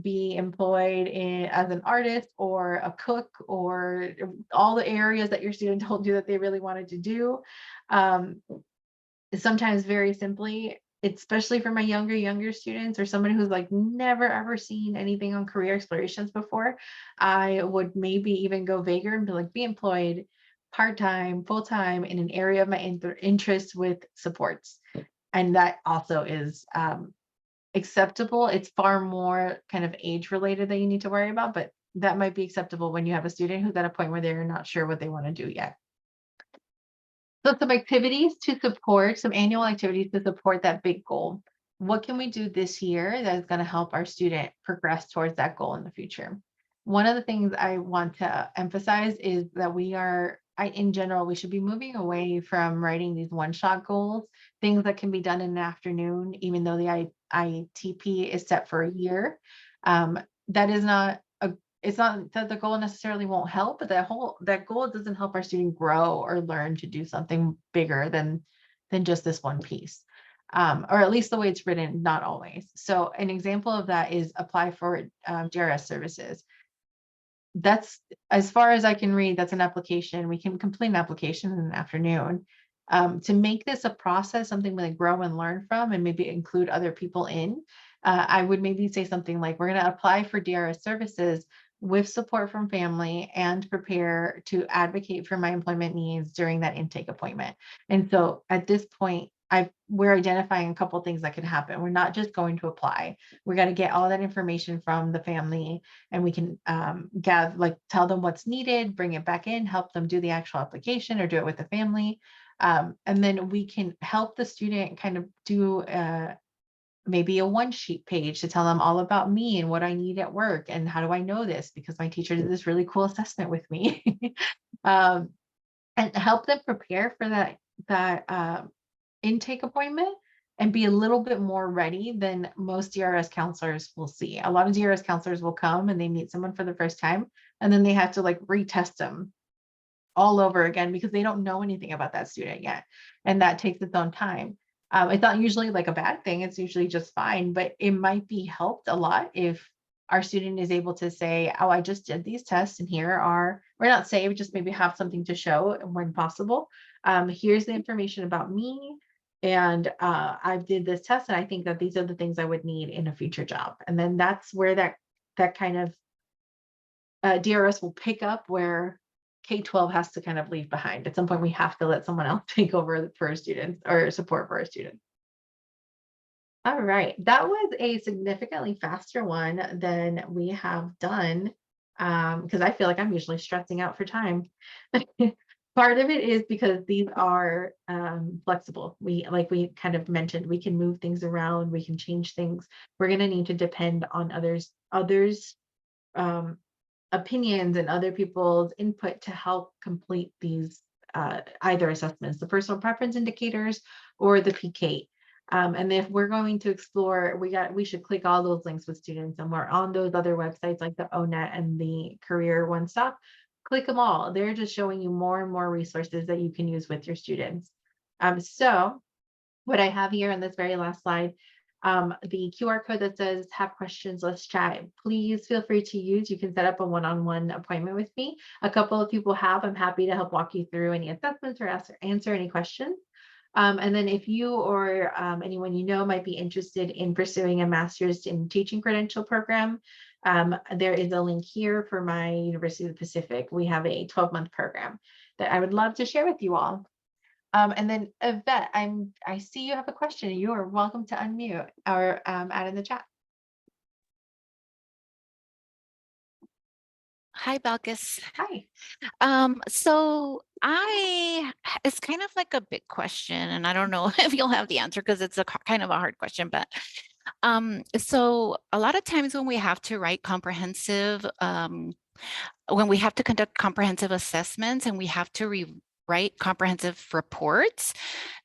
Be employed as an artist or a cook, or all the areas that your student told you that they really wanted to do. Sometimes very simply, especially for my younger students, or someone who's like never ever seen anything on career explorations before, I would maybe even go vaguer and be like, be employed part-time, full-time in an area of my interest with supports. And that also is acceptable. It's far more kind of age related that you need to worry about, but that might be acceptable when you have a student who's at a point where they're not sure what they want to do yet. So some activities to support, some annual activities to support that big goal. What can we do this year that is going to help our student progress towards that goal in the future? One of the things I want to emphasize is that in general, we should be moving away from writing these one-shot goals, things that can be done in an afternoon, even though the ITP is set for a year. That is not it's not that the goal necessarily won't help, but that goal doesn't help our student grow or learn to do something bigger than just this one piece, or at least the way it's written, not always. So an example of that is apply for DRS services. That's, as far as I can read, that's an application. We can complete an application in an afternoon. To make this a process, something we grow and learn from, and maybe include other people in, I would maybe say something like, we're going to apply for DRS services with support from family and prepare to advocate for my employment needs during that intake appointment. And so at this point, we're identifying a couple things that could happen. We're not just going to apply. We got to get all that information from the family, and we can tell them what's needed, bring it back in, help them do the actual application or do it with the family. And then we can help the student kind of do maybe a one-sheet page to tell them all about me and what I need at work and how do I know this, because my teacher did this really cool assessment with me. And help them prepare for that intake appointment and be a little bit more ready than most DRS counselors will see. A lot of DRS counselors will come and they meet someone for the first time, and then they have to retest them all over again because they don't know anything about that student yet. And that takes its own time. It's not usually a bad thing. It's usually just fine, but it might be helped a lot if our student is able to say, oh, I just did these tests and here are, or not say, just maybe have something to show when possible. Here's the information about me. And I did this test, and I think that these are the things I would need in a future job. And then that's where that kind of DRS will pick up where K-12 has to kind of leave behind. At some point, we have to let someone else take over for our students or support for our students. All right, that was a significantly faster one than we have done, because I feel like I'm usually stressing out for time. Part of it is because these are flexible. Like we kind of mentioned, we can move things around, we can change things. We're going to need to depend on others' opinions and other people's input to help complete these either assessments, the personal preference indicators or the P-CAET. And if we're going to explore, we should click all those links with students, and we're on those other websites like the ONET and the Career One Stop. Click them all. They're just showing you more and more resources that you can use with your students. So what I have here in this very last slide, the QR code that says have questions, let's chat, please feel free to use. You can set up a one-on-one appointment with me. A couple of people have. I'm happy to help walk you through any assessments or answer any questions. And then if you or anyone you know might be interested in pursuing a master's in teaching credential program, there is a link here for my University of the Pacific. We have a 12-month program that I would love to share with you all. And then Yvette, I see you have a question. You are welcome to unmute or add in the chat. Hi, Balkis. Hi. So it's kind of like a big question, and I don't know if you'll have the answer because it's a kind of a hard question, but so a lot of times when we have to write when we have to conduct comprehensive assessments and we have to write comprehensive reports,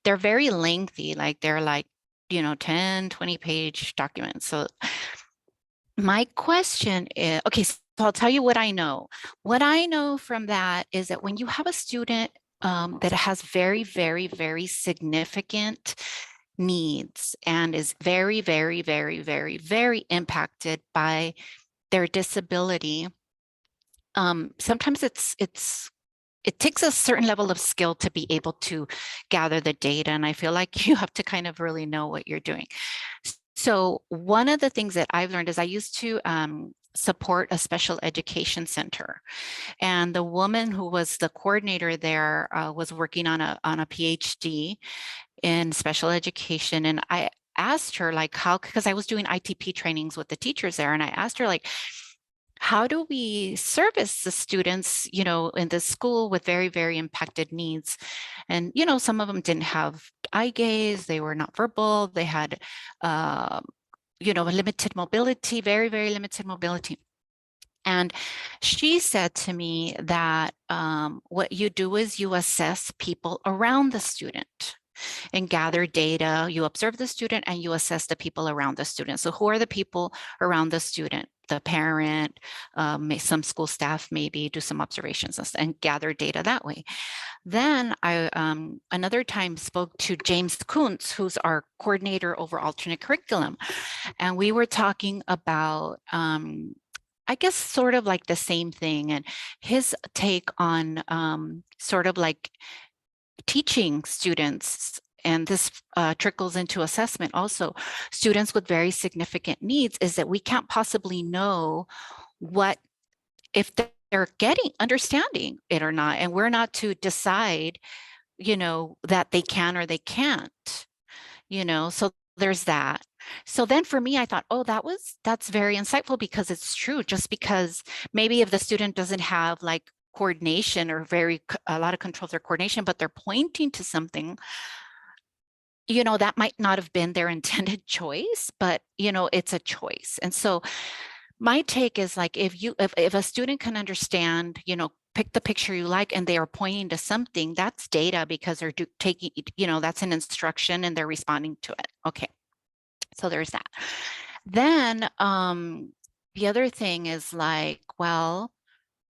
they're very lengthy, like they're like, 10, 20 page documents. So my question is, okay, so I'll tell you what I know. What I know from that is that when you have a student that has very, very, very significant needs and is very, very, very, very, very impacted by their disability, sometimes it takes a certain level of skill to be able to gather the data. And I feel like you have to kind of really know what you're doing. So one of the things that I've learned is I used to support a special education center. And the woman who was the coordinator there was working on a PhD in special education. And I asked her like how, because I was doing ITP trainings with the teachers there. And I asked her like, how do we service the students, in this school with very, very impacted needs? And, some of them didn't have eye gaze, they were not verbal, they had, limited mobility, very, very limited mobility. And she said to me that what you do is you assess people around the student and gather data. You observe the student and you assess the people around the student. So who are the people around the student? The parent, some school staff, maybe do some observations and gather data that way. Then I another time spoke to James Kuntz, who's our coordinator over alternate curriculum. And we were talking about, I guess, sort of like the same thing, and his take on sort of like teaching students, and this trickles into assessment also, students with very significant needs, is that we can't possibly know what, if they're understanding it or not, and we're not to decide, that they can or they can't, so there's that. So then for me, I thought, oh, that's very insightful, because it's true. Just because maybe if the student doesn't have like coordination or a lot of control of their coordination, but they're pointing to something, that might not have been their intended choice, but it's a choice. And so my take is like, if a student can understand, pick the picture you like, and they are pointing to something, that's data, because they're taking, that's an instruction and they're responding to it. Okay, so there's that. Then the other thing is like, well,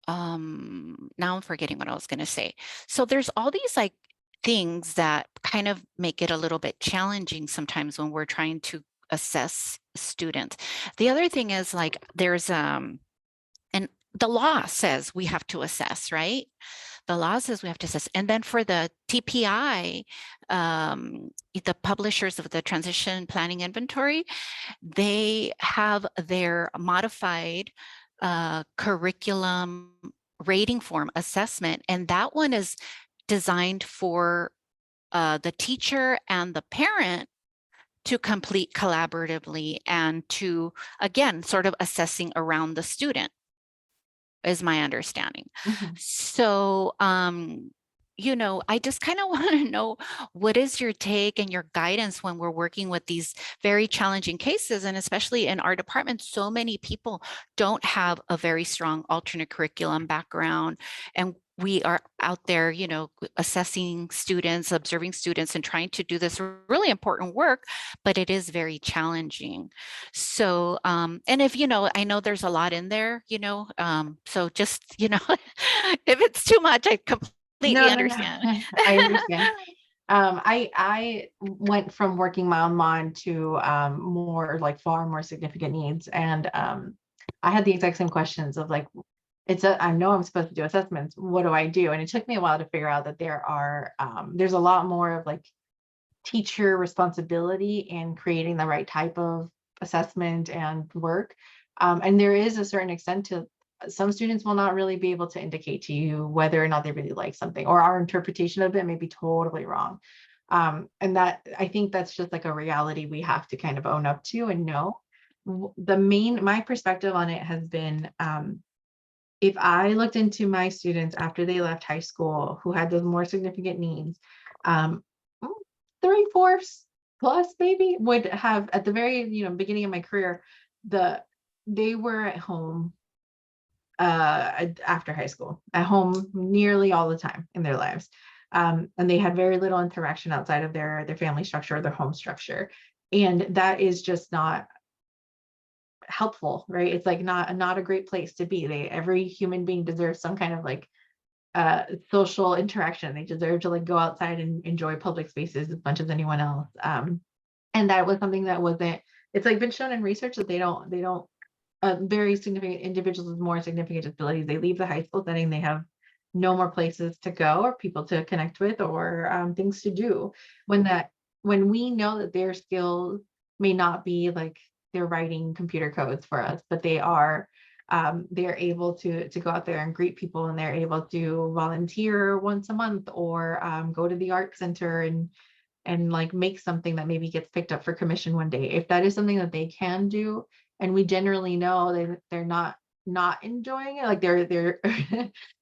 now I'm forgetting what I was going to say. So there's all these like things that kind of make it a little bit challenging sometimes when we're trying to assess students. The other thing is like, there's and the law says we have to assess, right? The law says we have to assess. And then for the TPI, the publishers of the Transition Planning Inventory, they have their modified curriculum rating form assessment. And that one is designed for the teacher and the parent to complete collaboratively, and to, again, sort of assessing around the student, is my understanding. Mhm. So, I just kind of want to know, what is your take and your guidance when we're working with these very challenging cases? And especially in our department, so many people don't have a very strong alternate curriculum background. And we are out there, assessing students, observing students, and trying to do this really important work, but it is very challenging. So, and if, I know there's a lot in there, so just, if it's too much, I completely No. understand. I understand. I went from working my own mind to more like far more significant needs. And I had the exact same questions of like, I know I'm supposed to do assessments. What do I do? And it took me a while to figure out that there's a lot more of like teacher responsibility in creating the right type of assessment and work. And there is a certain extent to some students will not really be able to indicate to you whether or not they really like something, or our interpretation of it may be totally wrong. And that, I think that's just like a reality we have to kind of own up to and know. My perspective on it has been, if I looked into my students after they left high school who had those more significant needs, 3/4 plus maybe would have, at the very beginning of my career, they were at home after high school, at home nearly all the time in their lives. And they had very little interaction outside of their family structure or their home structure. And that is just not helpful, right? It's like not a great place to be. Every human being deserves some kind of like social interaction. They deserve to like go outside and enjoy public spaces as much as anyone else. And that was something that it's like been shown in research that they don't very significant individuals with more significant disabilities, they leave the high school setting, they have no more places to go or people to connect with or things to do. When we know that their skills may not be like they're writing computer codes for us, but they're able to go out there and greet people, and they're able to volunteer once a month or go to the art center and like make something that maybe gets picked up for commission one day. If that is something that they can do, and we generally know they're not enjoying it, like they're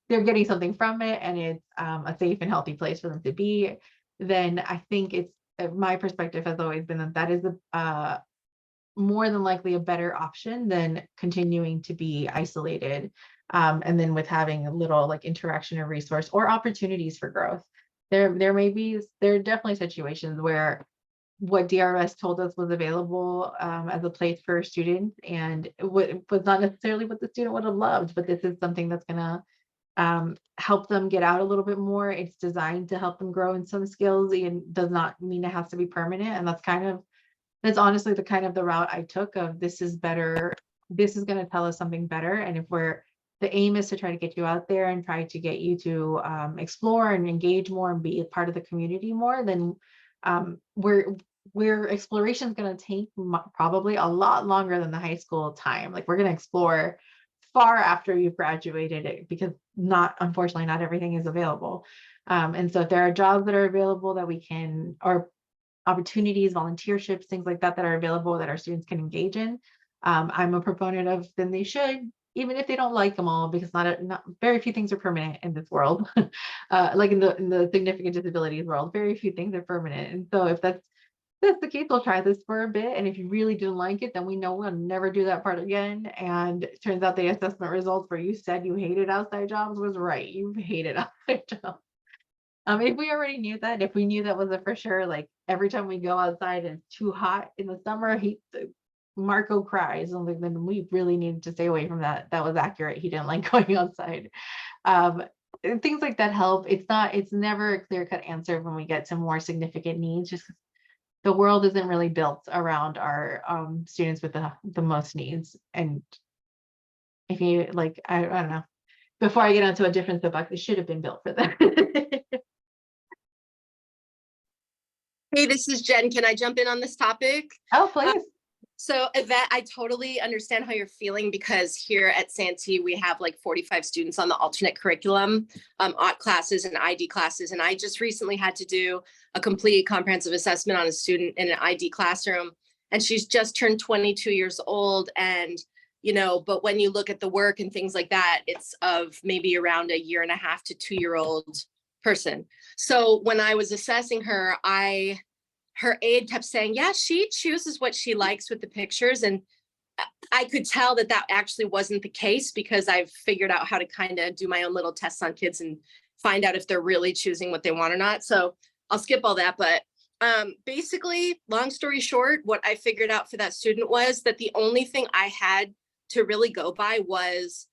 they're getting something from it, and it's a safe and healthy place for them to be, then I think it's my perspective has always been that is more than likely a better option than continuing to be isolated, and then with having a little like interaction or resource or opportunities for growth. There are definitely situations where what DRS told us was available as a place for students, and it was not necessarily what the student would have loved, but this is something that's going to help them get out a little bit more. It's designed to help them grow in some skills, and does not mean it has to be permanent. And that's honestly the kind of the route I took of this is better. This is going to tell us something better. And if the aim is to try to get you out there and try to get you to explore and engage more and be a part of the community more, then where exploration is going to take probably a lot longer than the high school time. Like we're going to explore far after you've graduated it, because unfortunately not everything is available. And so if there are jobs that are available that we can, or opportunities, volunteerships, things like that are available that our students can engage in, I'm a proponent of, then they should, even if they don't like them all, because not very few things are permanent in this world. Like in the significant disabilities world, very few things are permanent. And so if that's the case, we'll try this for a bit. And if you really didn't like it, then we know we'll never do that part again. And it turns out the assessment results where you said you hated outside jobs was right. You hated outside jobs. If we already knew that, if we knew that was a for sure, like every time we go outside and it's too hot in the summer, Marco cries, and then we really needed to stay away from that. That was accurate. He didn't like going outside. Things like that help. It's never a clear-cut answer when we get to more significant needs, just the world isn't really built around our students with the most needs. And if you like, I don't know, before I get onto a different soapbox, it should have been built for them. Hey, this is Jen. Can I jump in on this topic? Oh, please. So Yvette, I totally understand how you're feeling, because here at Santee, we have like 45 students on the alternate curriculum, OT classes and ID classes. And I just recently had to do a complete comprehensive assessment on a student in an ID classroom. And she's just turned 22 years old. And, but when you look at the work and things like that, it's of maybe around 1.5 to 2-year-old person. So when I was assessing her, her aide kept saying, yeah, she chooses what she likes with the pictures. And I could tell that actually wasn't the case, because I've figured out how to kind of do my own little tests on kids and find out if they're really choosing what they want or not. So I'll skip all that. But basically, long story short, what I figured out for that student was that the only thing I had to really go by was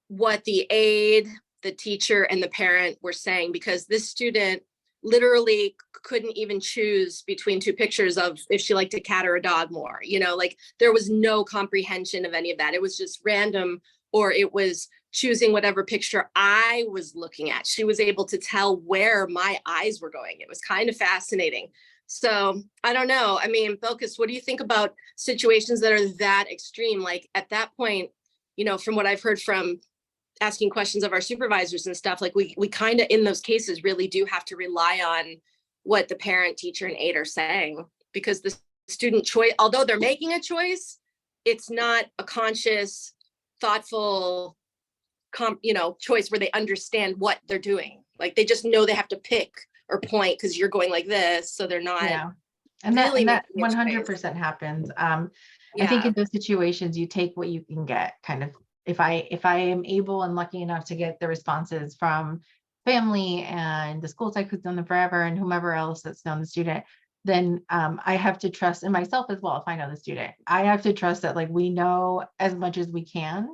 what the aide, the teacher, and the parent were saying, because this student literally couldn't even choose between 2 pictures of if she liked a cat or a dog more, like there was no comprehension of any of that. It was just random, or it was choosing whatever picture I was looking at. She was able to tell where my eyes were going. It was kind of fascinating. So I don't know. I mean, Belkis, what do you think about situations that are that extreme? Like at that point, you know, from what I've heard from asking questions of our supervisors and stuff, like we kind of in those cases really do have to rely on what the parent, teacher, and aide are saying, because the student choice, although they're making a choice, it's not a conscious, thoughtful, choice where they understand what they're doing. Like they just know they have to pick or point because you're going like this, so they're not. Yeah, and really that making a choice. 100% happens. I think in those situations you take what you can get. Kind of, if I am able and lucky enough to get the responses from family and the school psych who's known them forever and whomever else that's known the student, then I have to trust in myself as well. If I know the student, I have to trust that like we know as much as we can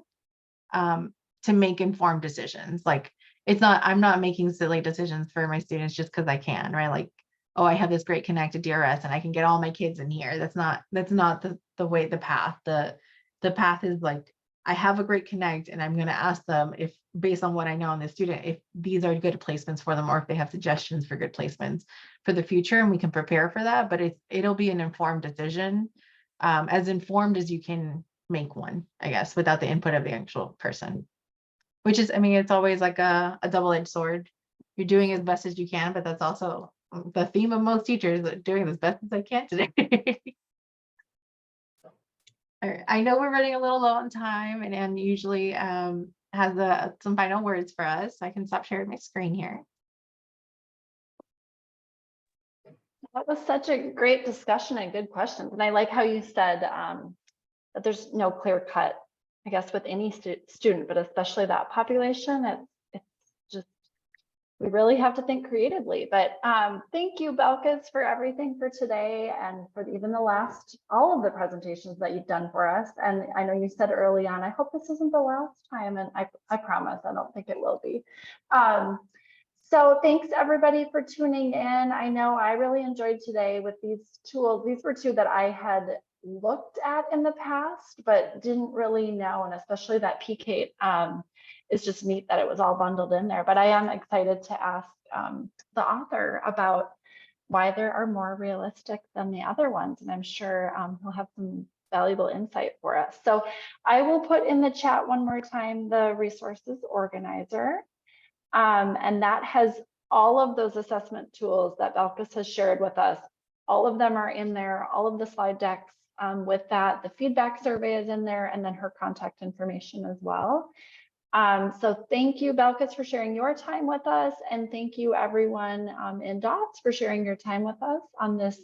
to make informed decisions. Like I'm not making silly decisions for my students just because I can, right? Like, oh, I have this great connected DRS and I can get all my kids in here. That's not the way, the path. The path is like, I have a great connect and I'm going to ask them if, based on what I know on the student, if these are good placements for them or if they have suggestions for good placements for the future, and we can prepare for that. But it'll be an informed decision, as informed as you can make one, I guess, without the input of the actual person. Which is, I mean, it's always like a double-edged sword. You're doing as best as you can, but that's also the theme of most teachers, doing as best as I can today. All right, I know we're running a little low on time, and Anne usually has some final words for us. I can stop sharing my screen here. That was such a great discussion and good questions. And I like how you said that there's no clear cut, I guess, with any student, but especially that population. It's just, we really have to think creatively. But thank you, Belkis, for everything for today and for even all of the presentations that you've done for us. And I know you said early on, I hope this isn't the last time, and I promise I don't think it will be. So thanks everybody for tuning in. I know I really enjoyed today with these tools. These were two that I had looked at in the past, but didn't really know. And especially that P-CAET is just neat that it was all bundled in there. But I am excited to ask the author about why there are more realistic than the other ones. And I'm sure he'll have some valuable insight for us. So I will put in the chat one more time the resources organizer. And that has all of those assessment tools that Belkis has shared with us. All of them are in there, all of the slide decks with that. The feedback survey is in there, and then her contact information as well. So thank you, Belkis, for sharing your time with us. And thank you everyone in DOTS for sharing your time with us on this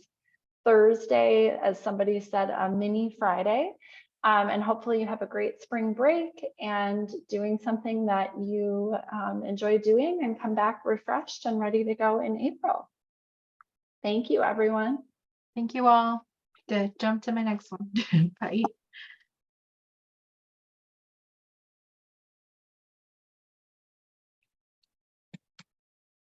Thursday, as somebody said, a mini Friday. And hopefully you have a great spring break and doing something that you enjoy doing and come back refreshed and ready to go in April. Thank you, everyone. Thank you all. To jump to my next one. Bye.